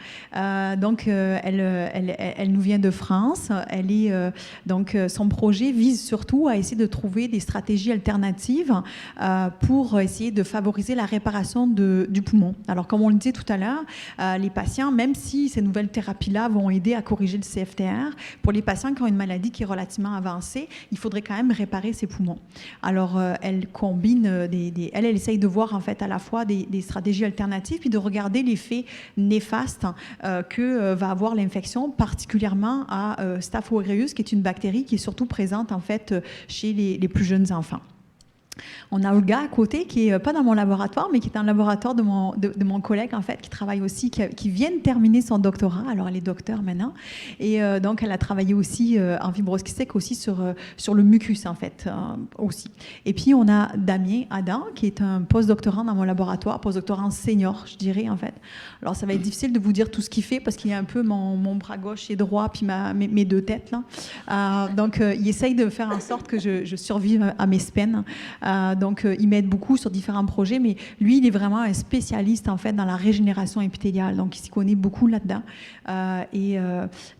Donc, elle nous vient de France. Elle est, donc, son projet vise surtout à essayer de trouver des stratégies alternatives pour essayer de favoriser la réparation du poumon. Alors, comme on le disait tout à l'heure, les patients, même si ces nouvelles thérapies-là vont aider à corriger le CFTR, pour les patients qui ont une maladie qui est relativement avancée, il faudrait quand même réparer ses poumons. Alors, elle combine elle essaye de voir, en fait, à la fois des stratégies alternatives puis de regarder l'effet néfaste que va avoir l'infection, particulièrement à Staph aureus, qui est une bactérie qui est surtout présente, en fait, chez les plus jeunes enfants. On a Olga à côté, qui n'est pas dans mon laboratoire, mais qui est dans le laboratoire de mon collègue, en fait, qui travaille aussi, qui vient de terminer son doctorat. Alors, elle est docteure maintenant. Et donc, elle a travaillé aussi en fibrose kystique, aussi sur le mucus, en fait, aussi. Et puis, on a Damien Adam, qui est un postdoctorant dans mon laboratoire, postdoctorant senior, je dirais, en fait. Alors, ça va être difficile de vous dire tout ce qu'il fait, parce qu'il y a un peu mon bras gauche et droit, puis mes deux têtes, là. Donc, il essaye de faire en sorte que je survive à mes spens. Donc, il m'aide beaucoup sur différents projets, mais lui, il est vraiment un spécialiste, en fait, dans la régénération épithéliale. Donc, il s'y connaît beaucoup là-dedans.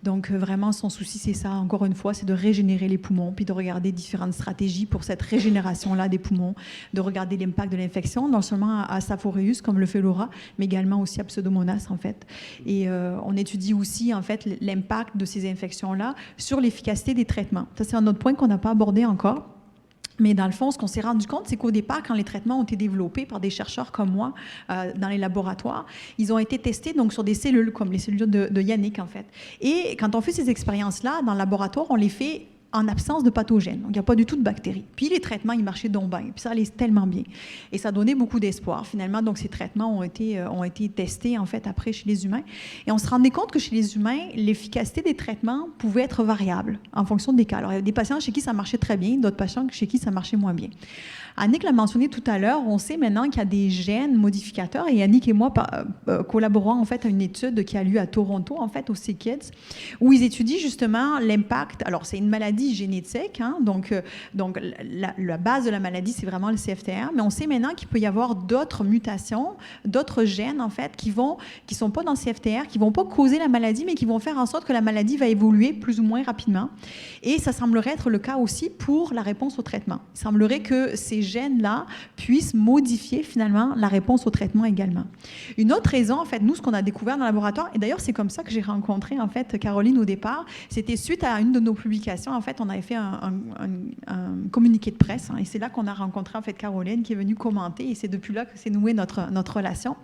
Donc, vraiment, son souci, c'est ça, encore une fois, c'est de régénérer les poumons, puis de regarder différentes stratégies pour cette régénération-là des poumons, de regarder l'impact de l'infection, non seulement à Staph aureus, comme le fait Laura, mais également aussi à Pseudomonas, en fait. Et on étudie aussi, en fait, l'impact de ces infections-là sur l'efficacité des traitements. Ça, c'est un autre point qu'on n'a pas abordé encore. Mais dans le fond, ce qu'on s'est rendu compte, c'est qu'au départ, quand les traitements ont été développés par des chercheurs comme moi dans les laboratoires, ils ont été testés donc, sur des cellules, comme les cellules de Yannick, en fait. Et quand on fait ces expériences-là, dans le laboratoire, on les fait en absence de pathogènes. Donc, il n'y a pas du tout de bactéries. Puis, les traitements, ils marchaient donc bien. Puis, ça allait tellement bien. Et ça donnait beaucoup d'espoir. Finalement, donc, ces traitements ont été testés, en fait, après, chez les humains. Et on se rendait compte que chez les humains, l'efficacité des traitements pouvait être variable en fonction des cas. Alors, il y a des patients chez qui ça marchait très bien, d'autres patients chez qui ça marchait moins bien. Annick l'a mentionné tout à l'heure, on sait maintenant qu'il y a des gènes modificateurs et Annick et moi collaborons en fait à une étude qui a lieu à Toronto, en fait, au SickKids, où ils étudient justement l'impact. Alors, c'est une maladie génétique, hein, donc la base de la maladie, c'est vraiment le CFTR, mais on sait maintenant qu'il peut y avoir d'autres mutations, d'autres gènes, en fait, qui sont pas dans le CFTR, qui vont pas causer la maladie, mais qui vont faire en sorte que la maladie va évoluer plus ou moins rapidement. Et ça semblerait être le cas aussi pour la réponse au traitement. Il semblerait que ces gènes-là puissent modifier finalement la réponse au traitement également. Une autre raison, en fait, nous, ce qu'on a découvert dans le laboratoire, et d'ailleurs, c'est comme ça que j'ai rencontré, en fait, Caroline au départ, c'était suite à une de nos publications, en fait, on avait fait un communiqué de presse, hein, et c'est là qu'on a rencontré, en fait, Caroline, qui est venue commenter, et c'est depuis là que s'est nouée notre relation.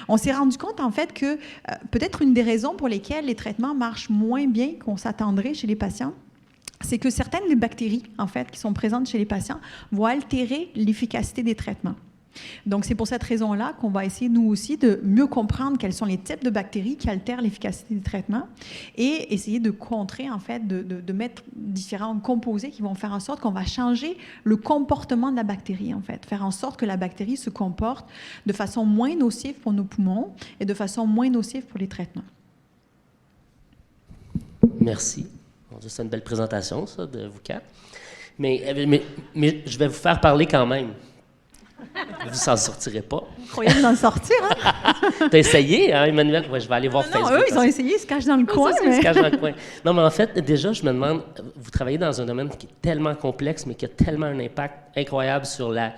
On s'est rendu compte, en fait, que peut-être une des raisons pour lesquelles les traitements marchent moins bien qu'on s'attendrait chez les patients, c'est que certaines des bactéries, en fait, qui sont présentes chez les patients vont altérer l'efficacité des traitements. Donc, c'est pour cette raison-là qu'on va essayer, nous aussi, de mieux comprendre quels sont les types de bactéries qui altèrent l'efficacité des traitements et essayer de contrer, en fait, de mettre différents composés qui vont faire en sorte qu'on va changer le comportement de la bactérie, en fait. Faire en sorte que la bactérie se comporte de façon moins nocive pour nos poumons et de façon moins nocive pour les traitements. Merci. C'est une belle présentation, ça, de vous quatre. Mais je vais vous faire parler quand même. Vous ne s'en sortirez pas. Vous croyez vous en sortir, hein? T'as essayé, hein, Emmanuel? Ouais, je vais aller voir Facebook. Non, eux, ils ont essayé, ils se cachent dans le coin. Ils se cachent dans le coin. Non, mais en fait, déjà, je me demande, vous travaillez dans un domaine qui est tellement complexe, mais qui a tellement un impact incroyable sur la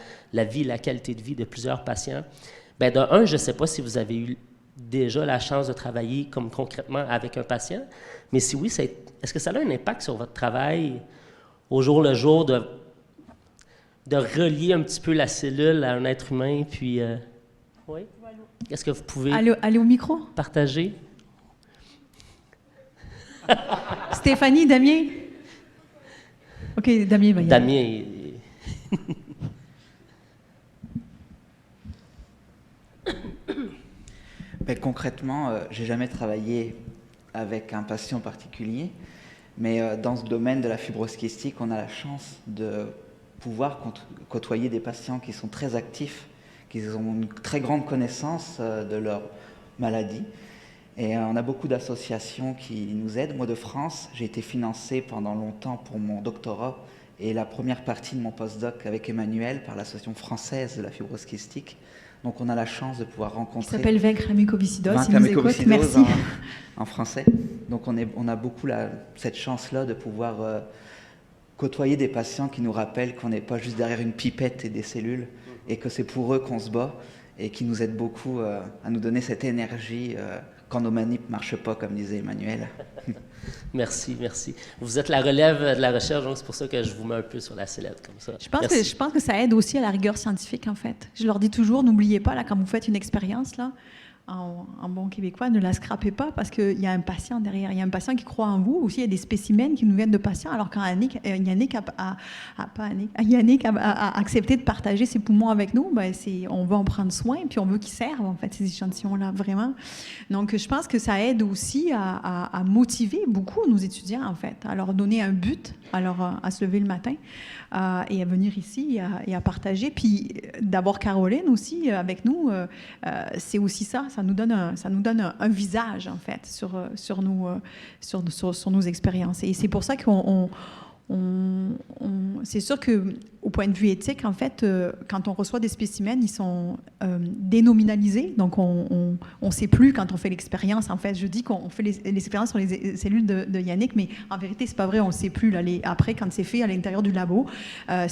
vie, la qualité de vie de plusieurs patients. Bien, je ne sais pas si vous avez eu déjà la chance de travailler comme concrètement avec un patient, mais si oui, est-ce que ça a un impact sur votre travail au jour le jour de relier un petit peu la cellule à un être humain, puis... oui? Est-ce que vous pouvez... Allez au micro. Partager? Stéphanie, Damien? OK, Damien va y aller. Damien... Concrètement, j'ai jamais travaillé avec un patient particulier, mais dans ce domaine de la fibrose kystique, on a la chance de pouvoir côtoyer des patients qui sont très actifs, qui ont une très grande connaissance de leur maladie. Et on a beaucoup d'associations qui nous aident. Moi, de France, j'ai été financé pendant longtemps pour mon doctorat et la première partie de mon postdoc avec Emmanuel par l'Association française de la fibrose kystique. Donc, on a la chance de pouvoir rencontrer... Il s'appelle Vaincre la mucoviscidose, il nous écoute, merci. En français. Donc, on a beaucoup cette chance-là de pouvoir côtoyer des patients qui nous rappellent qu'on n'est pas juste derrière une pipette et des cellules, et que c'est pour eux qu'on se bat, et qui nous aident beaucoup à nous donner cette énergie quand nos manips ne marchent pas, comme disait Emmanuel. Merci, merci. Vous êtes la relève de la recherche, donc c'est pour ça que je vous mets un peu sur la sellette, comme ça. Je pense que ça aide aussi à la rigueur scientifique, en fait. Je leur dis toujours, n'oubliez pas, là, quand vous faites une expérience, là, en bon québécois, ne la scrapez pas parce qu'il y a un patient derrière. Il y a un patient qui croit en vous. Aussi, il y a des spécimens qui nous viennent de patients. Alors, quand Yannick a accepté de partager ses poumons avec nous, ben, on veut en prendre soin, puis on veut qu'ils servent, en fait, ces échantillons-là, vraiment. Donc, je pense que ça aide aussi à motiver beaucoup nos étudiants, en fait, à leur donner un but, à se lever le matin et à venir ici et à partager. Puis, d'avoir Caroline aussi avec nous, c'est aussi ça. Ça nous donne un visage, en fait, sur nos expériences. Et c'est pour ça c'est sûr qu'au point de vue éthique, en fait, quand on reçoit des spécimens, ils sont dénominalisés. Donc, on ne sait plus quand on fait l'expérience. En fait, je dis qu'on fait les expériences sur les cellules de Yannick, mais en vérité, c'est pas vrai. On ne sait plus. Là, après, quand c'est fait à l'intérieur du labo, en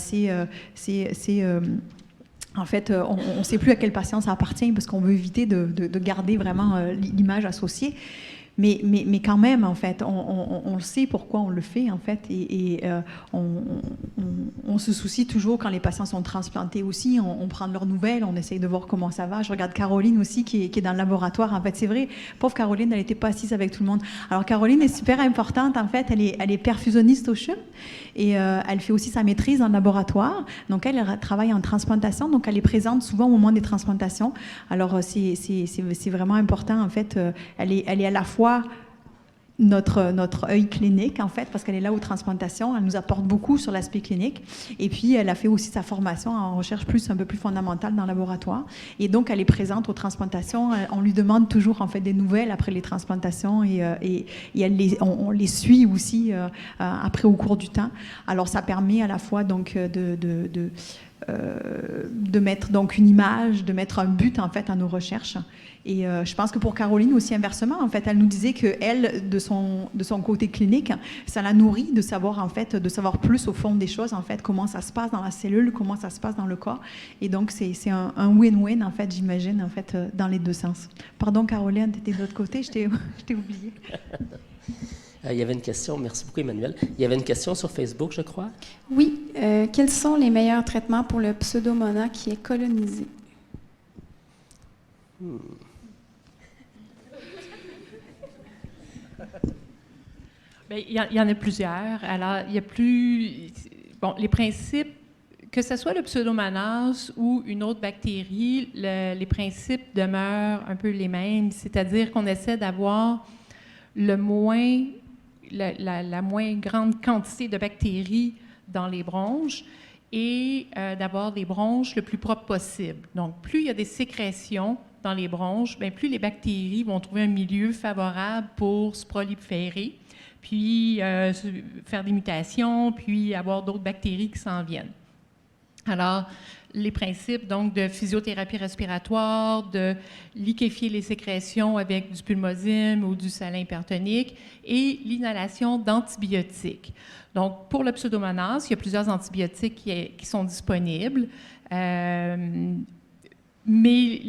fait, on ne sait plus à quel patient ça appartient parce qu'on veut éviter de garder vraiment l'image associée. Mais quand même, en fait, on le sait pourquoi on le fait, en fait, et on se soucie toujours quand les patients sont transplantés aussi, on prend de leurs nouvelles, on essaye de voir comment ça va. Je regarde Caroline aussi qui est dans le laboratoire. En fait, c'est vrai, pauvre Caroline, elle n'était pas assise avec tout le monde. Alors, Caroline est super importante, en fait, elle est perfusionniste au CHUM et elle fait aussi sa maîtrise dans le laboratoire. Donc, elle travaille en transplantation, donc elle est présente souvent au moment des transplantations. Alors, c'est vraiment important, en fait, elle est à la fois notre œil clinique, en fait, parce qu'elle est là aux transplantations. Elle nous apporte beaucoup sur l'aspect clinique. Et puis, elle a fait aussi sa formation en recherche un peu plus fondamentale dans le laboratoire. Et donc, elle est présente aux transplantations. On lui demande toujours, en fait, des nouvelles après les transplantations et on les suit aussi après au cours du temps. Alors, ça permet à la fois, donc, de mettre donc une image, de mettre un but, en fait, à nos recherches. Et je pense que pour Caroline aussi inversement, en fait, elle nous disait que elle, de son côté clinique, ça la nourrit de savoir en fait, de savoir plus au fond des choses, en fait, comment ça se passe dans la cellule, comment ça se passe dans le corps. Et donc c'est un win-win, en fait, j'imagine, en fait, dans les deux sens. Pardon, Caroline, tu étais de l'autre côté, je t'ai oublié. Il y avait une question, merci beaucoup Emmanuel. Il y avait une question sur Facebook, je crois. Oui. Quels sont les meilleurs traitements pour le Pseudomonas qui est colonisé? Bien, il y en a plusieurs. Alors, il y a plus... Bon, les principes, que ce soit le Pseudomonas ou une autre bactérie, les principes demeurent un peu les mêmes, c'est-à-dire qu'on essaie d'avoir la moins grande quantité de bactéries dans les bronches et d'avoir des bronches le plus propres possible. Donc, plus il y a des sécrétions dans les bronches, bien, plus les bactéries vont trouver un milieu favorable pour se proliférer, puis faire des mutations, puis avoir d'autres bactéries qui s'en viennent. Alors, les principes donc de physiothérapie respiratoire, de liquéfier les sécrétions avec du pulmosine ou du salin hypertonique et l'inhalation d'antibiotiques. Donc, pour le Pseudomonas, il y a plusieurs antibiotiques qui sont disponibles. Mais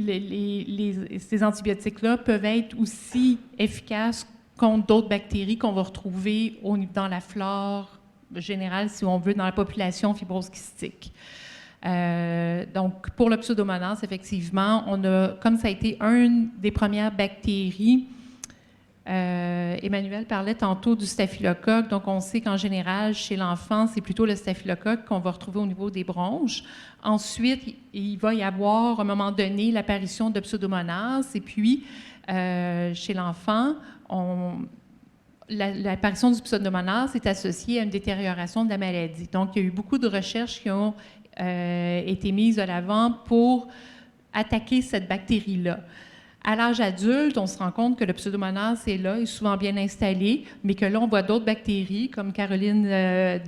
ces antibiotiques-là peuvent être aussi efficaces contre d'autres bactéries qu'on va retrouver dans la flore générale, si on veut, dans la population fibrose kystique. Donc, pour le Pseudomonas, effectivement, comme ça a été une des premières bactéries, Emmanuel parlait tantôt du staphylocoque, donc on sait qu'en général, chez l'enfant, c'est plutôt le staphylocoque qu'on va retrouver au niveau des bronches. Ensuite, il va y avoir, à un moment donné, l'apparition de Pseudomonas, et puis, chez l'enfant, l'apparition du Pseudomonas est associée à une détérioration de la maladie. Donc, il y a eu beaucoup de recherches qui ont été mises de l'avant pour attaquer cette bactérie-là. À l'âge adulte, on se rend compte que le Pseudomonas est là, est souvent bien installé, mais que là, on voit d'autres bactéries, comme Caroline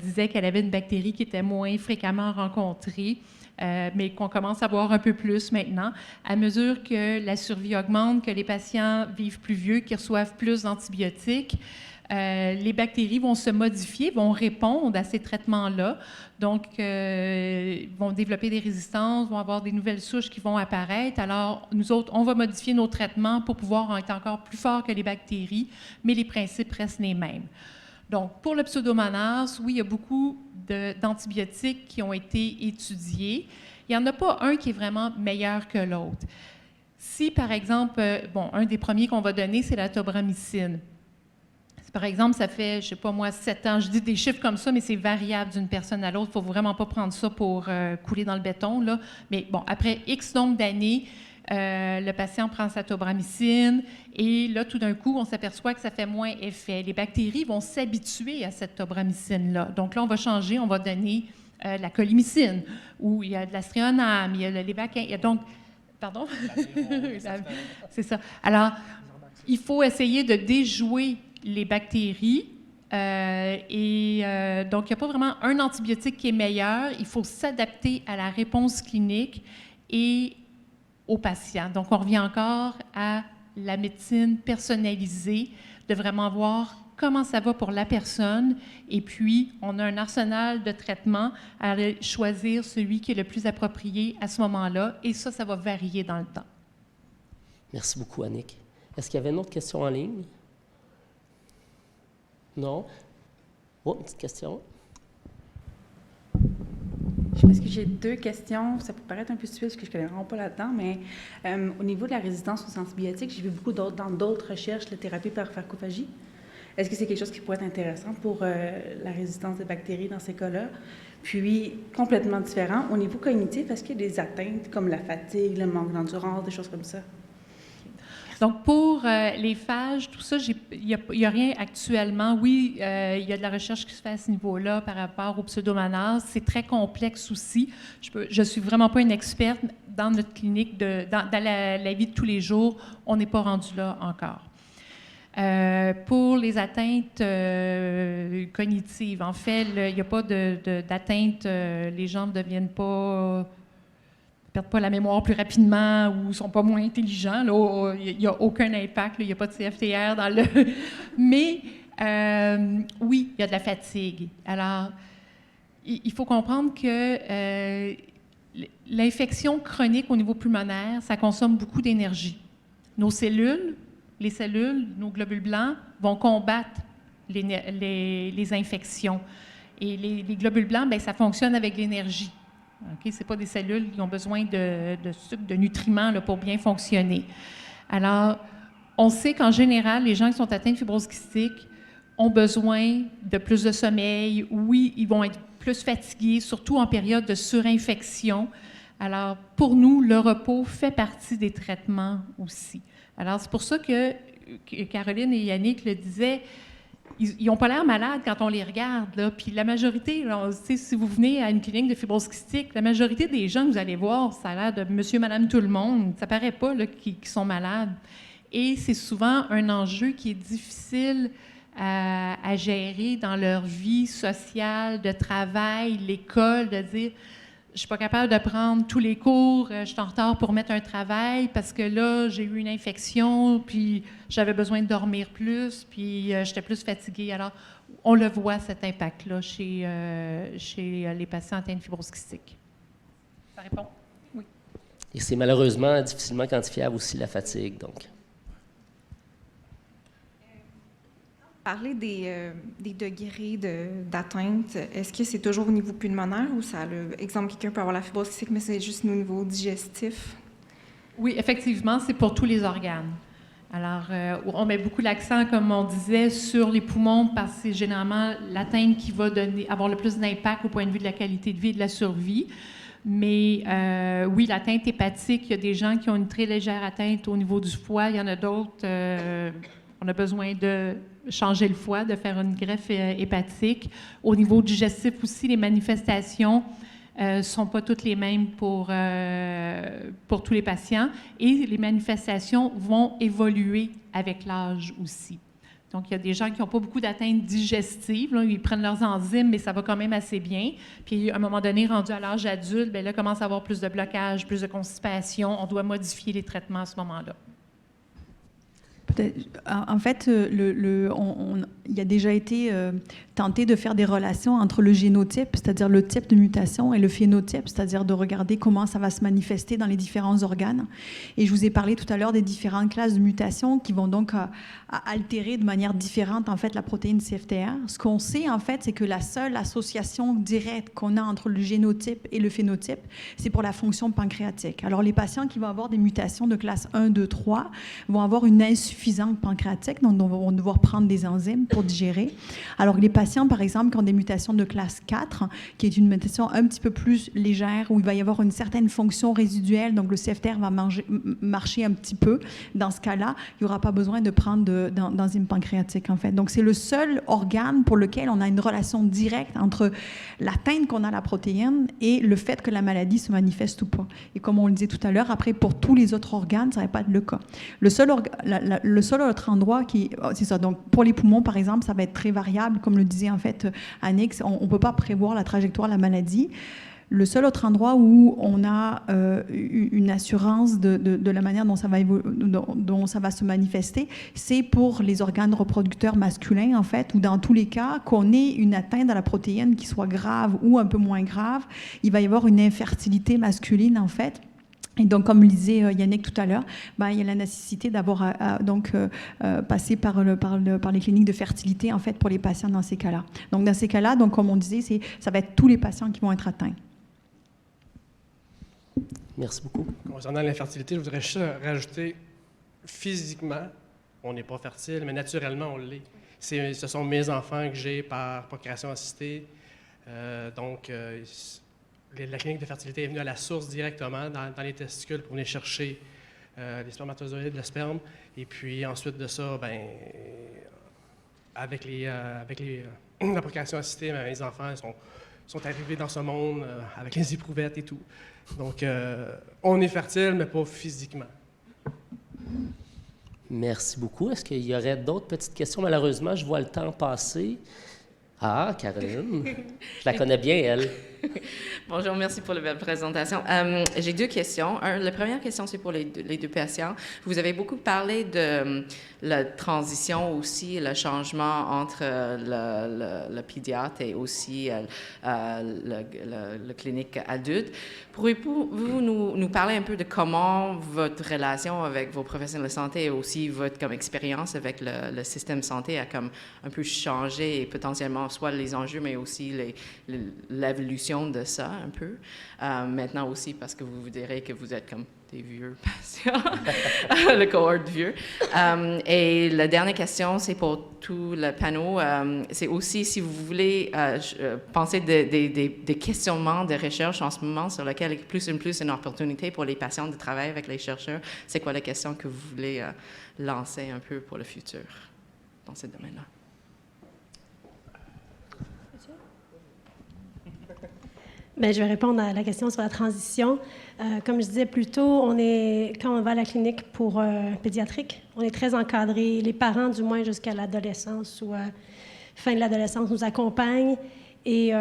disait qu'elle avait une bactérie qui était moins fréquemment rencontrée, mais qu'on commence à voir un peu plus maintenant. À mesure que la survie augmente, que les patients vivent plus vieux, qu'ils reçoivent plus d'antibiotiques, les bactéries vont se modifier, vont répondre à ces traitements-là. Donc, vont développer des résistances, vont avoir des nouvelles souches qui vont apparaître. Alors, nous autres, on va modifier nos traitements pour pouvoir être encore plus forts que les bactéries, mais les principes restent les mêmes. Donc, pour le Pseudomonas, oui, il y a beaucoup d'antibiotiques qui ont été étudiés. Il n'y en a pas un qui est vraiment meilleur que l'autre. Si, par exemple, un des premiers qu'on va donner, c'est la tobramycine. Par exemple, ça fait, je ne sais pas moi, 7 ans, je dis des chiffres comme ça, mais c'est variable d'une personne à l'autre. Il ne faut vraiment pas prendre ça pour couler dans le béton, là. Mais bon, après X nombre d'années, le patient prend sa tobramycine et là, tout d'un coup, on s'aperçoit que ça fait moins effet. Les bactéries vont s'habituer à cette tobramycine-là. Donc là, on va changer, on va donner la colimycine, où il y a de l'astréonam, il y a le lévaquin, il y a donc... Pardon? C'est ça. Alors, il faut essayer de déjouer les bactéries Donc, il n'y a pas vraiment un antibiotique qui est meilleur. Il faut s'adapter à la réponse clinique et au patient. Donc, on revient encore à la médecine personnalisée, de vraiment voir comment ça va pour la personne. Et puis, on a un arsenal de traitements à aller choisir celui qui est le plus approprié à ce moment-là. Et ça va varier dans le temps. Merci beaucoup, Annick. Est-ce qu'il y avait une autre question en ligne? Non? Oh, une petite question. Je pense que j'ai 2 questions. Ça peut paraître un peu stupide parce que je ne connais vraiment pas là-dedans, mais au niveau de la résistance aux antibiotiques, j'ai vu beaucoup dans d'autres recherches, la thérapie par pharmacophagie. Est-ce que c'est quelque chose qui pourrait être intéressant pour la résistance des bactéries dans ces cas-là? Puis, complètement différent, au niveau cognitif, est-ce qu'il y a des atteintes comme la fatigue, le manque d'endurance, des choses comme ça? Donc, pour les phages, tout ça, il n'y a rien actuellement. Oui, il y a de la recherche qui se fait à ce niveau-là par rapport au pseudomonas. C'est très complexe aussi. Je ne suis vraiment pas une experte dans notre clinique, dans la vie de tous les jours. On n'est pas rendu là encore. Pour les atteintes cognitives, en fait, il n'y a pas d'atteinte. Les gens ne deviennent pas... perdent pas la mémoire plus rapidement ou sont pas moins intelligents. Il n'y a aucun impact. Il n'y a pas de CFTR dans le... Mais oui, il y a de la fatigue. Alors, il faut comprendre que l'infection chronique au niveau pulmonaire, ça consomme beaucoup d'énergie. Nos cellules, nos globules blancs, vont combattre les infections. Et les globules blancs, bien, ça fonctionne avec l'énergie. Okay? Ce n'est pas des cellules qui ont besoin de sucre, de nutriments là, pour bien fonctionner. Alors, on sait qu'en général, les gens qui sont atteints de fibrose kystique ont besoin de plus de sommeil. Oui, ils vont être plus fatigués, surtout en période de surinfection. Alors, pour nous, le repos fait partie des traitements aussi. Alors, c'est pour ça que Caroline et Yannick le disaient, ils n'ont pas l'air malades quand on les regarde. Là. Puis la majorité, là, si vous venez à une clinique de fibrose kystique, la majorité des gens que vous allez voir, ça a l'air de monsieur, madame, tout le monde. Ça ne paraît pas qu'ils sont malades. Et c'est souvent un enjeu qui est difficile à gérer dans leur vie sociale, de travail, l'école, de dire... Je ne suis pas capable de prendre tous les cours, je suis en retard pour mettre un travail parce que là, j'ai eu une infection, puis j'avais besoin de dormir plus, puis j'étais plus fatiguée. Alors, on le voit, cet impact-là, chez les patients atteints de fibrose kystique. Ça répond? Oui. Et c'est malheureusement difficilement quantifiable aussi, la fatigue, donc. Parler des degrés d'atteinte, est-ce que c'est toujours au niveau pulmonaire ou ça, exemple, quelqu'un peut avoir la fibrose kystique, mais c'est juste au niveau digestif? Oui, effectivement, c'est pour tous les organes. Alors, on met beaucoup l'accent, comme on disait, sur les poumons parce que c'est généralement l'atteinte qui va avoir le plus d'impact au point de vue de la qualité de vie et de la survie. Mais oui, l'atteinte hépatique, il y a des gens qui ont une très légère atteinte au niveau du foie. Il y en a d'autres, on a besoin de changer le foie, de faire une greffe hépatique. Au niveau digestif aussi, les manifestations ne sont pas toutes les mêmes pour tous les patients. Et les manifestations vont évoluer avec l'âge aussi. Donc, il y a des gens qui n'ont pas beaucoup d'atteintes digestives. Là, ils prennent leurs enzymes, mais ça va quand même assez bien. Puis, à un moment donné, rendu à l'âge adulte, bien là, commence à avoir plus de blocage, plus de constipation. On doit modifier les traitements à ce moment-là. En fait, il a déjà été tenté de faire des relations entre le génotype, c'est-à-dire le type de mutation, et le phénotype, c'est-à-dire de regarder comment ça va se manifester dans les différents organes. Et je vous ai parlé tout à l'heure des différentes classes de mutations qui vont donc altérer de manière différente, en fait, la protéine CFTR. Ce qu'on sait, en fait, c'est que la seule association directe qu'on a entre le génotype et le phénotype, c'est pour la fonction pancréatique. Alors, les patients qui vont avoir des mutations de classe 1, 2, 3 vont avoir une insuffisance pancréatique, donc on va devoir prendre des enzymes pour digérer. Alors les patients, par exemple, qui ont des mutations de classe 4, qui est une mutation un petit peu plus légère, où il va y avoir une certaine fonction résiduelle, donc le CFTR va marcher un petit peu, dans ce cas-là, il n'y aura pas besoin de prendre d'enzymes pancréatiques, en fait. Donc c'est le seul organe pour lequel on a une relation directe entre l'atteinte qu'on a à la protéine et le fait que la maladie se manifeste ou pas. Et comme on le disait tout à l'heure, après, pour tous les autres organes, ça ne va pas être le cas. Le seul Le seul autre endroit c'est ça. Donc, pour les poumons, par exemple, ça va être très variable. Comme le disait en fait Annick, on ne peut pas prévoir la trajectoire de la maladie. Le seul autre endroit où on a une assurance de la manière dont dont ça va se manifester, c'est pour les organes reproducteurs masculins, en fait, où dans tous les cas, qu'on ait une atteinte à la protéine qui soit grave ou un peu moins grave, il va y avoir une infertilité masculine, en fait. Et donc, comme le disait Yannick tout à l'heure, il y a la nécessité d'avoir passé par les cliniques de fertilité, en fait, pour les patients dans ces cas-là. Donc, dans ces cas-là, donc, comme on disait, ça va être tous les patients qui vont être atteints. Merci beaucoup. Concernant l'infertilité, je voudrais juste rajouter, physiquement, on n'est pas fertile, mais naturellement, on l'est. Ce sont mes enfants que j'ai par procréation assistée. La clinique de fertilité est venue à la source directement dans les testicules pour venir chercher les spermatozoïdes, le sperme. Et puis ensuite de ça, avec la procréation assistée, mes enfants sont arrivés dans ce monde avec les éprouvettes et tout. Donc, on est fertile, mais pas physiquement. Merci beaucoup. Est-ce qu'il y aurait d'autres petites questions? Malheureusement, je vois le temps passer. Ah, Caroline, je la connais bien, elle. Bonjour, merci pour la belle présentation. J'ai 2 questions. La première question, c'est pour les deux patients. Vous avez beaucoup parlé de la transition aussi, le changement entre le pédiatre et aussi le clinique adulte. Pourriez-vous nous parler un peu de comment votre relation avec vos professionnels de santé et aussi votre expérience avec le système de santé a un peu changé et potentiellement soit les enjeux, mais aussi l'évolution de ça un peu. Maintenant aussi, parce que vous direz que vous êtes comme des vieux patients, le cohorte vieux. Et la dernière question, c'est pour tout le panneau. C'est aussi, si vous voulez penser des questionnements de recherche en ce moment sur lesquels plus une opportunité pour les patients de travailler avec les chercheurs, c'est quoi la question que vous voulez lancer un peu pour le futur dans ce domaine-là? Bien, je vais répondre à la question sur la transition. Comme je disais plus tôt, quand on va à la clinique pour pédiatrique, on est très encadré. Les parents, du moins jusqu'à l'adolescence ou fin de l'adolescence, nous accompagnent. Et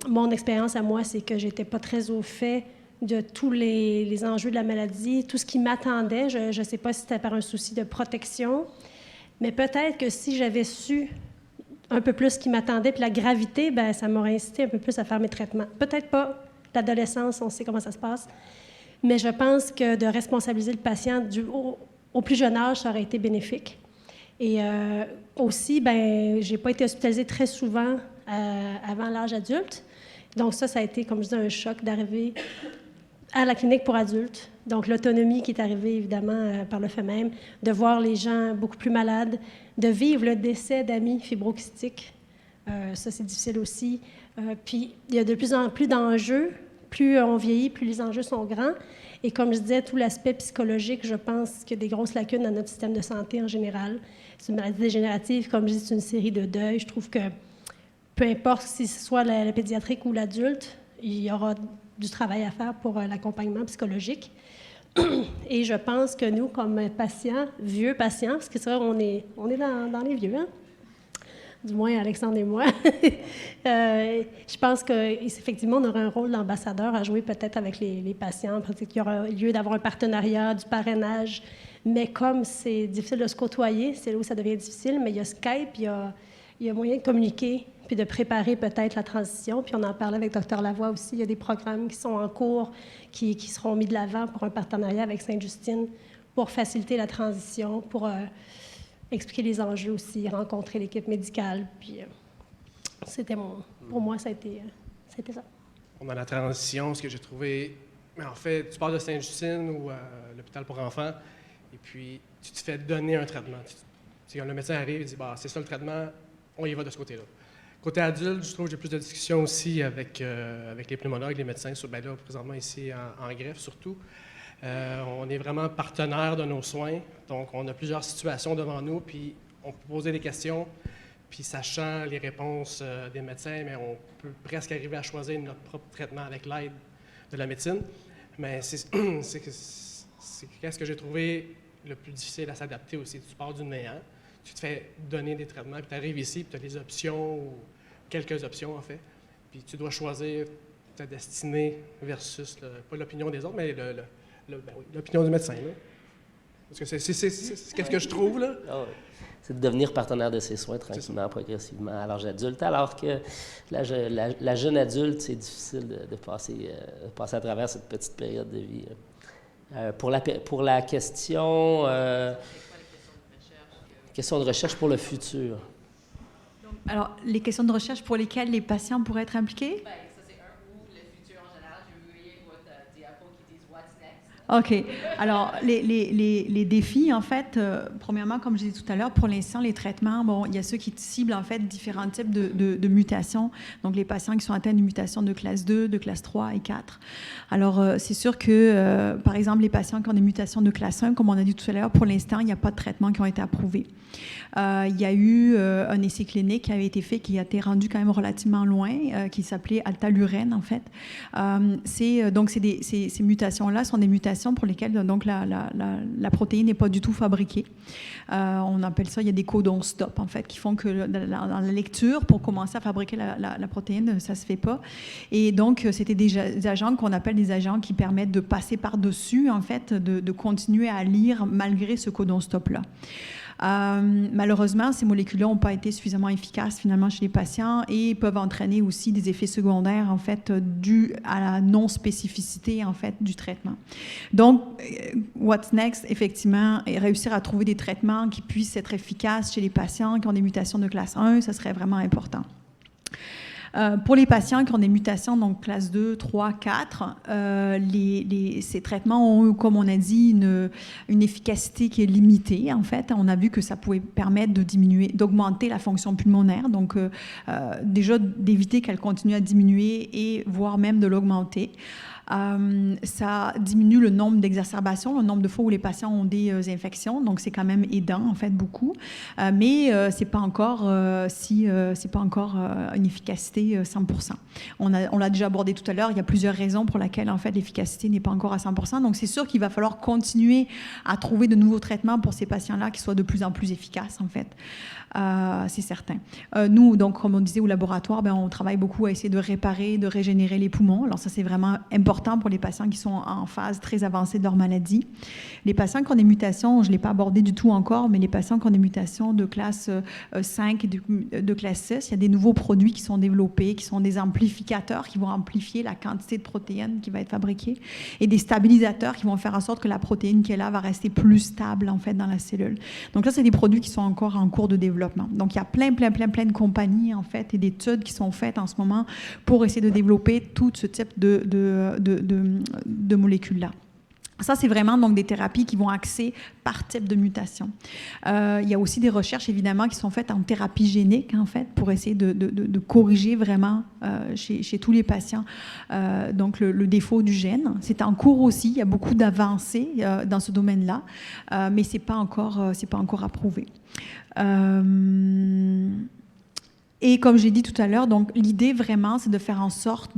mon expérience à moi, c'est que j'étais pas très au fait de tous les enjeux de la maladie, tout ce qui m'attendait. Je ne sais pas si c'était par un souci de protection, mais peut-être que si j'avais su un peu plus ce qui m'attendait, puis la gravité, bien, ça m'aurait incité un peu plus à faire mes traitements. Peut-être pas l'adolescence, on sait comment ça se passe, mais je pense que de responsabiliser le patient au plus jeune âge, ça aurait été bénéfique. Et aussi, bien, j'ai pas été hospitalisée très souvent avant l'âge adulte, donc ça a été, comme je disais, un choc d'arriver à la clinique pour adultes. Donc, l'autonomie qui est arrivée, évidemment, par le fait même, de voir les gens beaucoup plus malades, de vivre le décès d'amis fibrokystiques. Ça, c'est difficile aussi. Puis, il y a de plus en plus d'enjeux. Plus on vieillit, plus les enjeux sont grands. Et comme je disais, tout l'aspect psychologique, je pense qu'il y a des grosses lacunes dans notre système de santé en général. C'est une maladie dégénérative. Comme je dis, c'est une série de deuils. Je trouve que peu importe si ce soit la pédiatrique ou l'adulte, il y aura du travail à faire pour l'accompagnement psychologique. Et je pense que nous, comme patients, vieux patients, parce que c'est vrai, on est dans les vieux, hein? Du moins Alexandre et moi, je pense qu'effectivement, on aura un rôle d'ambassadeur à jouer peut-être avec les patients. Peut-être qu'il y aura lieu d'avoir un partenariat, du parrainage. Mais comme c'est difficile de se côtoyer, c'est là où ça devient difficile, mais il y a Skype, il y a moyen de communiquer puis de préparer peut-être la transition. Puis on en parlait avec Dr Lavoie aussi. Il y a des programmes qui sont en cours, qui seront mis de l'avant pour un partenariat avec Sainte-Justine pour faciliter la transition, pour expliquer les enjeux aussi, rencontrer l'équipe médicale. Puis pour moi, ça a été ça. Dans la transition, ce que j'ai trouvé... Mais en fait, tu parles de Sainte-Justine ou l'hôpital pour enfants, et puis tu te fais donner un traitement. Quand le médecin arrive, il dit « c'est ça le traitement, on y va de ce côté-là ». Côté adulte, je trouve que j'ai plus de discussions aussi avec les pneumologues, les médecins, là, présentement ici en greffe surtout. On est vraiment partenaire de nos soins, donc on a plusieurs situations devant nous, puis on peut poser des questions, puis sachant les réponses des médecins, mais on peut presque arriver à choisir notre propre traitement avec l'aide de la médecine. Mais c'est qu'est-ce que j'ai trouvé le plus difficile à s'adapter aussi. Tu pars du néant, tu te fais donner des traitements, puis tu arrives ici, puis tu as des options, ou quelques options en fait, puis tu dois choisir ta destinée versus, pas l'opinion des autres, mais l'opinion du médecin. Là. Parce que c'est qu'est-ce que je trouve, là? Ah ouais. C'est de devenir partenaire de ses soins tranquillement, progressivement à l'âge adulte, alors que la jeune adulte, c'est difficile de passer à travers cette petite période de vie. Pour la question de recherche pour le futur. Alors, les questions de recherche pour lesquelles les patients pourraient être impliqués? Ça, c'est un ou le futur en général. Je veux voyez votre diapo qui dit « What's next? » OK. Alors, les défis, en fait, premièrement, comme je disais tout à l'heure, pour l'instant, les traitements, bon, il y a ceux qui ciblent, en fait, différents types de mutations. Donc, les patients qui sont atteints de mutations de classe 2, de classe 3 et 4. Alors, c'est sûr que, par exemple, les patients qui ont des mutations de classe 1, comme on a dit tout à l'heure, pour l'instant, il n'y a pas de traitements qui ont été approuvés. Il y a eu un essai clinique qui avait été fait, qui a été rendu quand même relativement loin, qui s'appelait Altalurène, en fait. Donc, ces mutations-là sont des mutations pour lesquelles donc, la protéine n'est pas du tout fabriquée. On appelle ça, il y a des codons stop, en fait, qui font que dans la lecture, pour commencer à fabriquer la protéine, ça ne se fait pas. Et donc, c'était des agents qu'on appelle des agents qui permettent de passer par-dessus, en fait, de continuer à lire malgré ce codon stop-là. Malheureusement, ces molécules-là n'ont pas été suffisamment efficaces finalement chez les patients et peuvent entraîner aussi des effets secondaires en fait dus à la non-spécificité en fait du traitement. Donc, what's next, effectivement, est réussir à trouver des traitements qui puissent être efficaces chez les patients qui ont des mutations de classe 1, ça serait vraiment important. Pour les patients qui ont des mutations, donc classe 2, 3, 4, ces traitements ont, comme on a dit, une efficacité qui est limitée. En fait, on a vu que ça pouvait permettre d'augmenter la fonction pulmonaire, donc déjà d'éviter qu'elle continue à diminuer et voire même de l'augmenter. Ça diminue le nombre d'exacerbations, le nombre de fois où les patients ont des infections, donc c'est quand même aidant en fait beaucoup, mais c'est pas encore une efficacité 100%. On l'a déjà abordé tout à l'heure. Il y a plusieurs raisons pour lesquelles en fait l'efficacité n'est pas encore à 100%. Donc c'est sûr qu'il va falloir continuer à trouver de nouveaux traitements pour ces patients-là qui soient de plus en plus efficaces en fait. C'est certain. Nous, donc, comme on disait au laboratoire, on travaille beaucoup à essayer de réparer, de régénérer les poumons. Alors ça, c'est vraiment important pour les patients qui sont en phase très avancée de leur maladie. Les patients qui ont des mutations, je ne l'ai pas abordé du tout encore, mais les patients qui ont des mutations de classe 5 et de classe 6, il y a des nouveaux produits qui sont développés, qui sont des amplificateurs qui vont amplifier la quantité de protéines qui va être fabriquée et des stabilisateurs qui vont faire en sorte que la protéine qui est là va rester plus stable, en fait, dans la cellule. Donc là, c'est des produits qui sont encore en cours de développement. Donc, il y a plein de compagnies, en fait, et d'études qui sont faites en ce moment pour essayer de développer tout ce type de molécules-là. Ça, c'est vraiment donc des thérapies qui vont axer par type de mutation. Il y a aussi des recherches, évidemment, qui sont faites en thérapie génique, en fait, pour essayer de corriger vraiment chez tous les patients donc le défaut du gène. C'est en cours aussi. Il y a beaucoup d'avancées dans ce domaine-là, mais c'est pas encore approuvé. Et comme j'ai dit tout à l'heure, donc l'idée vraiment, c'est de faire en sorte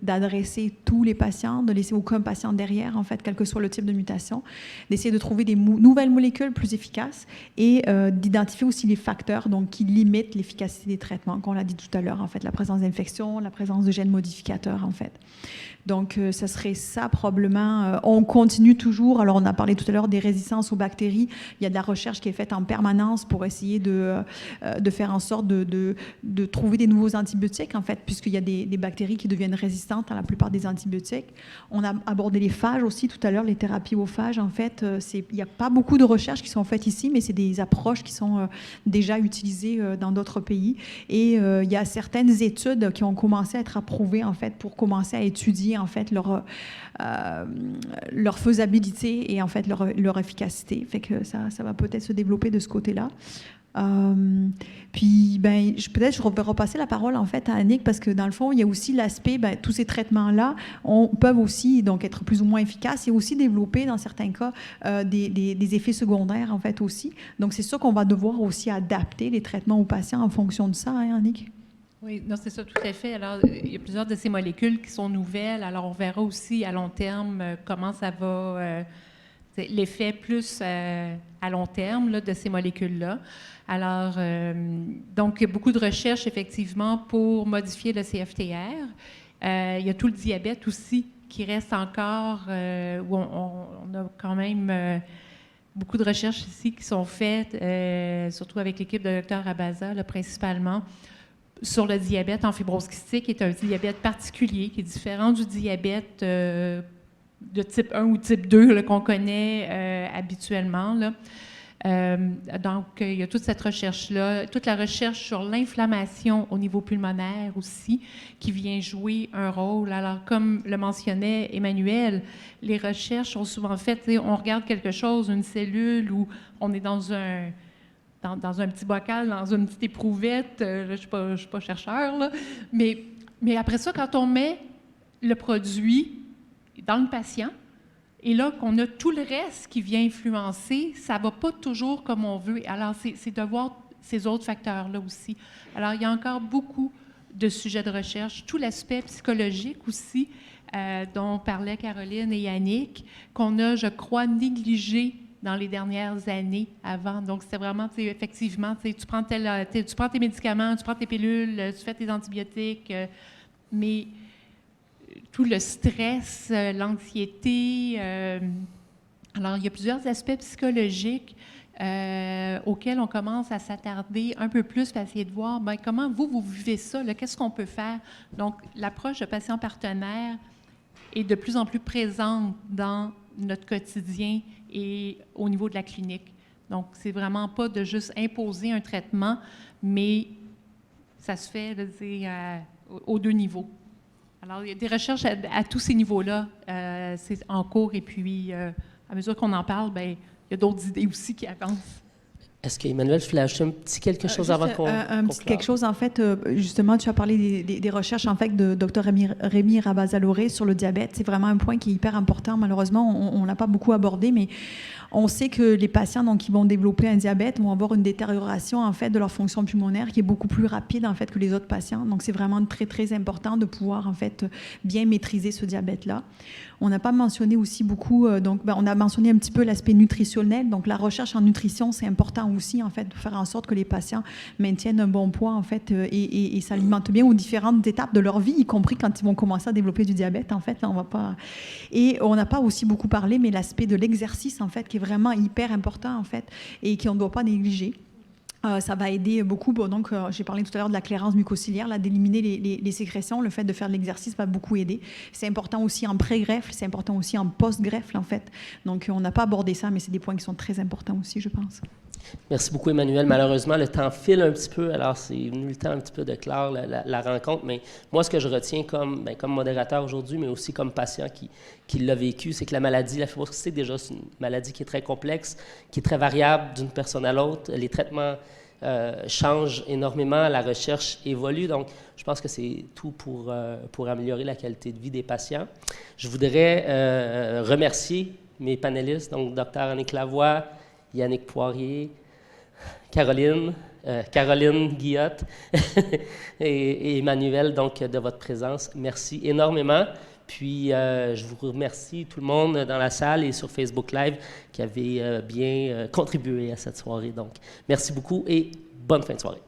d'adresser tous les patients, de laisser aucun patient derrière, en fait, quel que soit le type de mutation, d'essayer de trouver des nouvelles molécules plus efficaces et d'identifier aussi les facteurs donc, qui limitent l'efficacité des traitements, comme on l'a dit tout à l'heure, en fait, la présence d'infections, la présence de gènes modificateurs, en fait. Donc, ça serait ça probablement. On continue toujours. Alors, on a parlé tout à l'heure des résistances aux bactéries. Il y a de la recherche qui est faite en permanence pour essayer de faire en sorte de trouver des nouveaux antibiotiques, en fait, puisqu'il y a des bactéries qui deviennent résistantes à la plupart des antibiotiques. On a abordé les phages aussi tout à l'heure, les thérapies aux phages. En fait, il n'y a pas beaucoup de recherches qui sont faites ici, mais c'est des approches qui sont déjà utilisées dans d'autres pays. Et il y a certaines études qui ont commencé à être approuvées, en fait, pour commencer à étudier en fait leur faisabilité et en fait leur efficacité. Fait que ça va peut-être se développer de ce côté-là. Puis peut-être je vais repasser la parole en fait à Annick parce que dans le fond il y a aussi l'aspect tous ces traitements-là peuvent aussi donc être plus ou moins efficaces et aussi développer dans certains cas des effets secondaires en fait aussi. Donc c'est sûr qu'on va devoir aussi adapter les traitements aux patients en fonction de ça, hein, Annick? Oui, non, c'est ça, tout à fait. Alors, il y a plusieurs de ces molécules qui sont nouvelles. Alors, on verra aussi à long terme comment ça va c'est l'effet plus à long terme là, de ces molécules-là. Alors, donc, il y a beaucoup de recherches, effectivement, pour modifier le CFTR. Il y a tout le diabète aussi qui reste encore, où on a quand même beaucoup de recherches ici qui sont faites, surtout avec l'équipe de Dr Abaza, là, principalement, sur le diabète en fibrose kystique, qui est un diabète particulier, qui est différent du diabète de type 1 ou type 2 là, qu'on connaît habituellement, là. Donc, il y a toute cette recherche-là, toute la recherche sur l'inflammation au niveau pulmonaire aussi, qui vient jouer un rôle. Alors, comme le mentionnait Emmanuel, les recherches sont souvent faites, on regarde quelque chose, une cellule, ou on est dans un petit bocal, dans une petite éprouvette, je ne suis pas chercheur, là, mais après ça, quand on met le produit dans le patient, et là, qu'on a tout le reste qui vient influencer, ça ne va pas toujours comme on veut. Alors, c'est de voir ces autres facteurs-là aussi. Alors, il y a encore beaucoup de sujets de recherche. Tout l'aspect psychologique aussi, dont parlaient Caroline et Yannick, qu'on a, je crois, négligé dans les dernières années avant. Donc, c'était vraiment, effectivement, tu prends tes médicaments, tu prends tes pilules, tu fais tes antibiotiques, mais tout le stress, l'anxiété. Alors, il y a plusieurs aspects psychologiques auxquels on commence à s'attarder un peu plus pour essayer de voir comment vous vivez ça, qu'est-ce qu'on peut faire. Donc, l'approche de patient partenaire est de plus en plus présente dans notre quotidien et au niveau de la clinique. Donc, c'est vraiment pas de juste imposer un traitement, mais ça se fait aux deux niveaux. Alors, il y a des recherches à tous ces niveaux-là, c'est en cours, et puis à mesure qu'on en parle, il y a d'autres idées aussi qui avancent. Est-ce qu'Emmanuel, je voulais ajouter un petit quelque chose avant qu'on un petit quelque chose, en fait, justement, tu as parlé des recherches, en fait, de Dr Rémi Rabazaloré sur le diabète. C'est vraiment un point qui est hyper important. Malheureusement, on n'a pas beaucoup abordé, mais on sait que les patients donc, qui vont développer un diabète vont avoir une détérioration, en fait, de leur fonction pulmonaire qui est beaucoup plus rapide, en fait, que les autres patients. Donc, c'est vraiment très, très important de pouvoir, en fait, bien maîtriser ce diabète-là. On n'a pas mentionné aussi beaucoup, on a mentionné un petit peu l'aspect nutritionnel. Donc, la recherche en nutrition, c'est important aussi, en fait, de faire en sorte que les patients maintiennent un bon poids, en fait, et s'alimentent bien aux différentes étapes de leur vie, y compris quand ils vont commencer à développer du diabète, en fait. Là, on va pas... Et on n'a pas aussi beaucoup parlé, mais l'aspect de l'exercice, en fait, qui est vraiment hyper important, en fait, et qu'on ne doit pas négliger. Ça va aider beaucoup. Donc, j'ai parlé tout à l'heure de la clairance mucociliaire, là, d'éliminer les sécrétions. Le fait de faire de l'exercice va beaucoup aider. C'est important aussi en pré-greffe, c'est important aussi en post-greffe, en fait. Donc, on n'a pas abordé ça, mais c'est des points qui sont très importants aussi, je pense. Merci beaucoup, Emmanuel. Malheureusement, le temps file un petit peu, alors c'est venu le temps un petit peu de clore la rencontre. Mais moi, ce que je retiens comme modérateur aujourd'hui, mais aussi comme patient qui l'a vécu, c'est que la maladie, la fibrose kystique, déjà, c'est une maladie qui est très complexe, qui est très variable d'une personne à l'autre. Les traitements changent énormément, la recherche évolue. Donc, je pense que c'est tout pour améliorer la qualité de vie des patients. Je voudrais remercier mes panélistes, donc Dr Annick Lavoie, Yannick Poirier, Caroline Guillotte et Emmanuel, donc, de votre présence. Merci énormément. Puis, je vous remercie tout le monde dans la salle et sur Facebook Live qui avait bien contribué à cette soirée. Donc, merci beaucoup et bonne fin de soirée.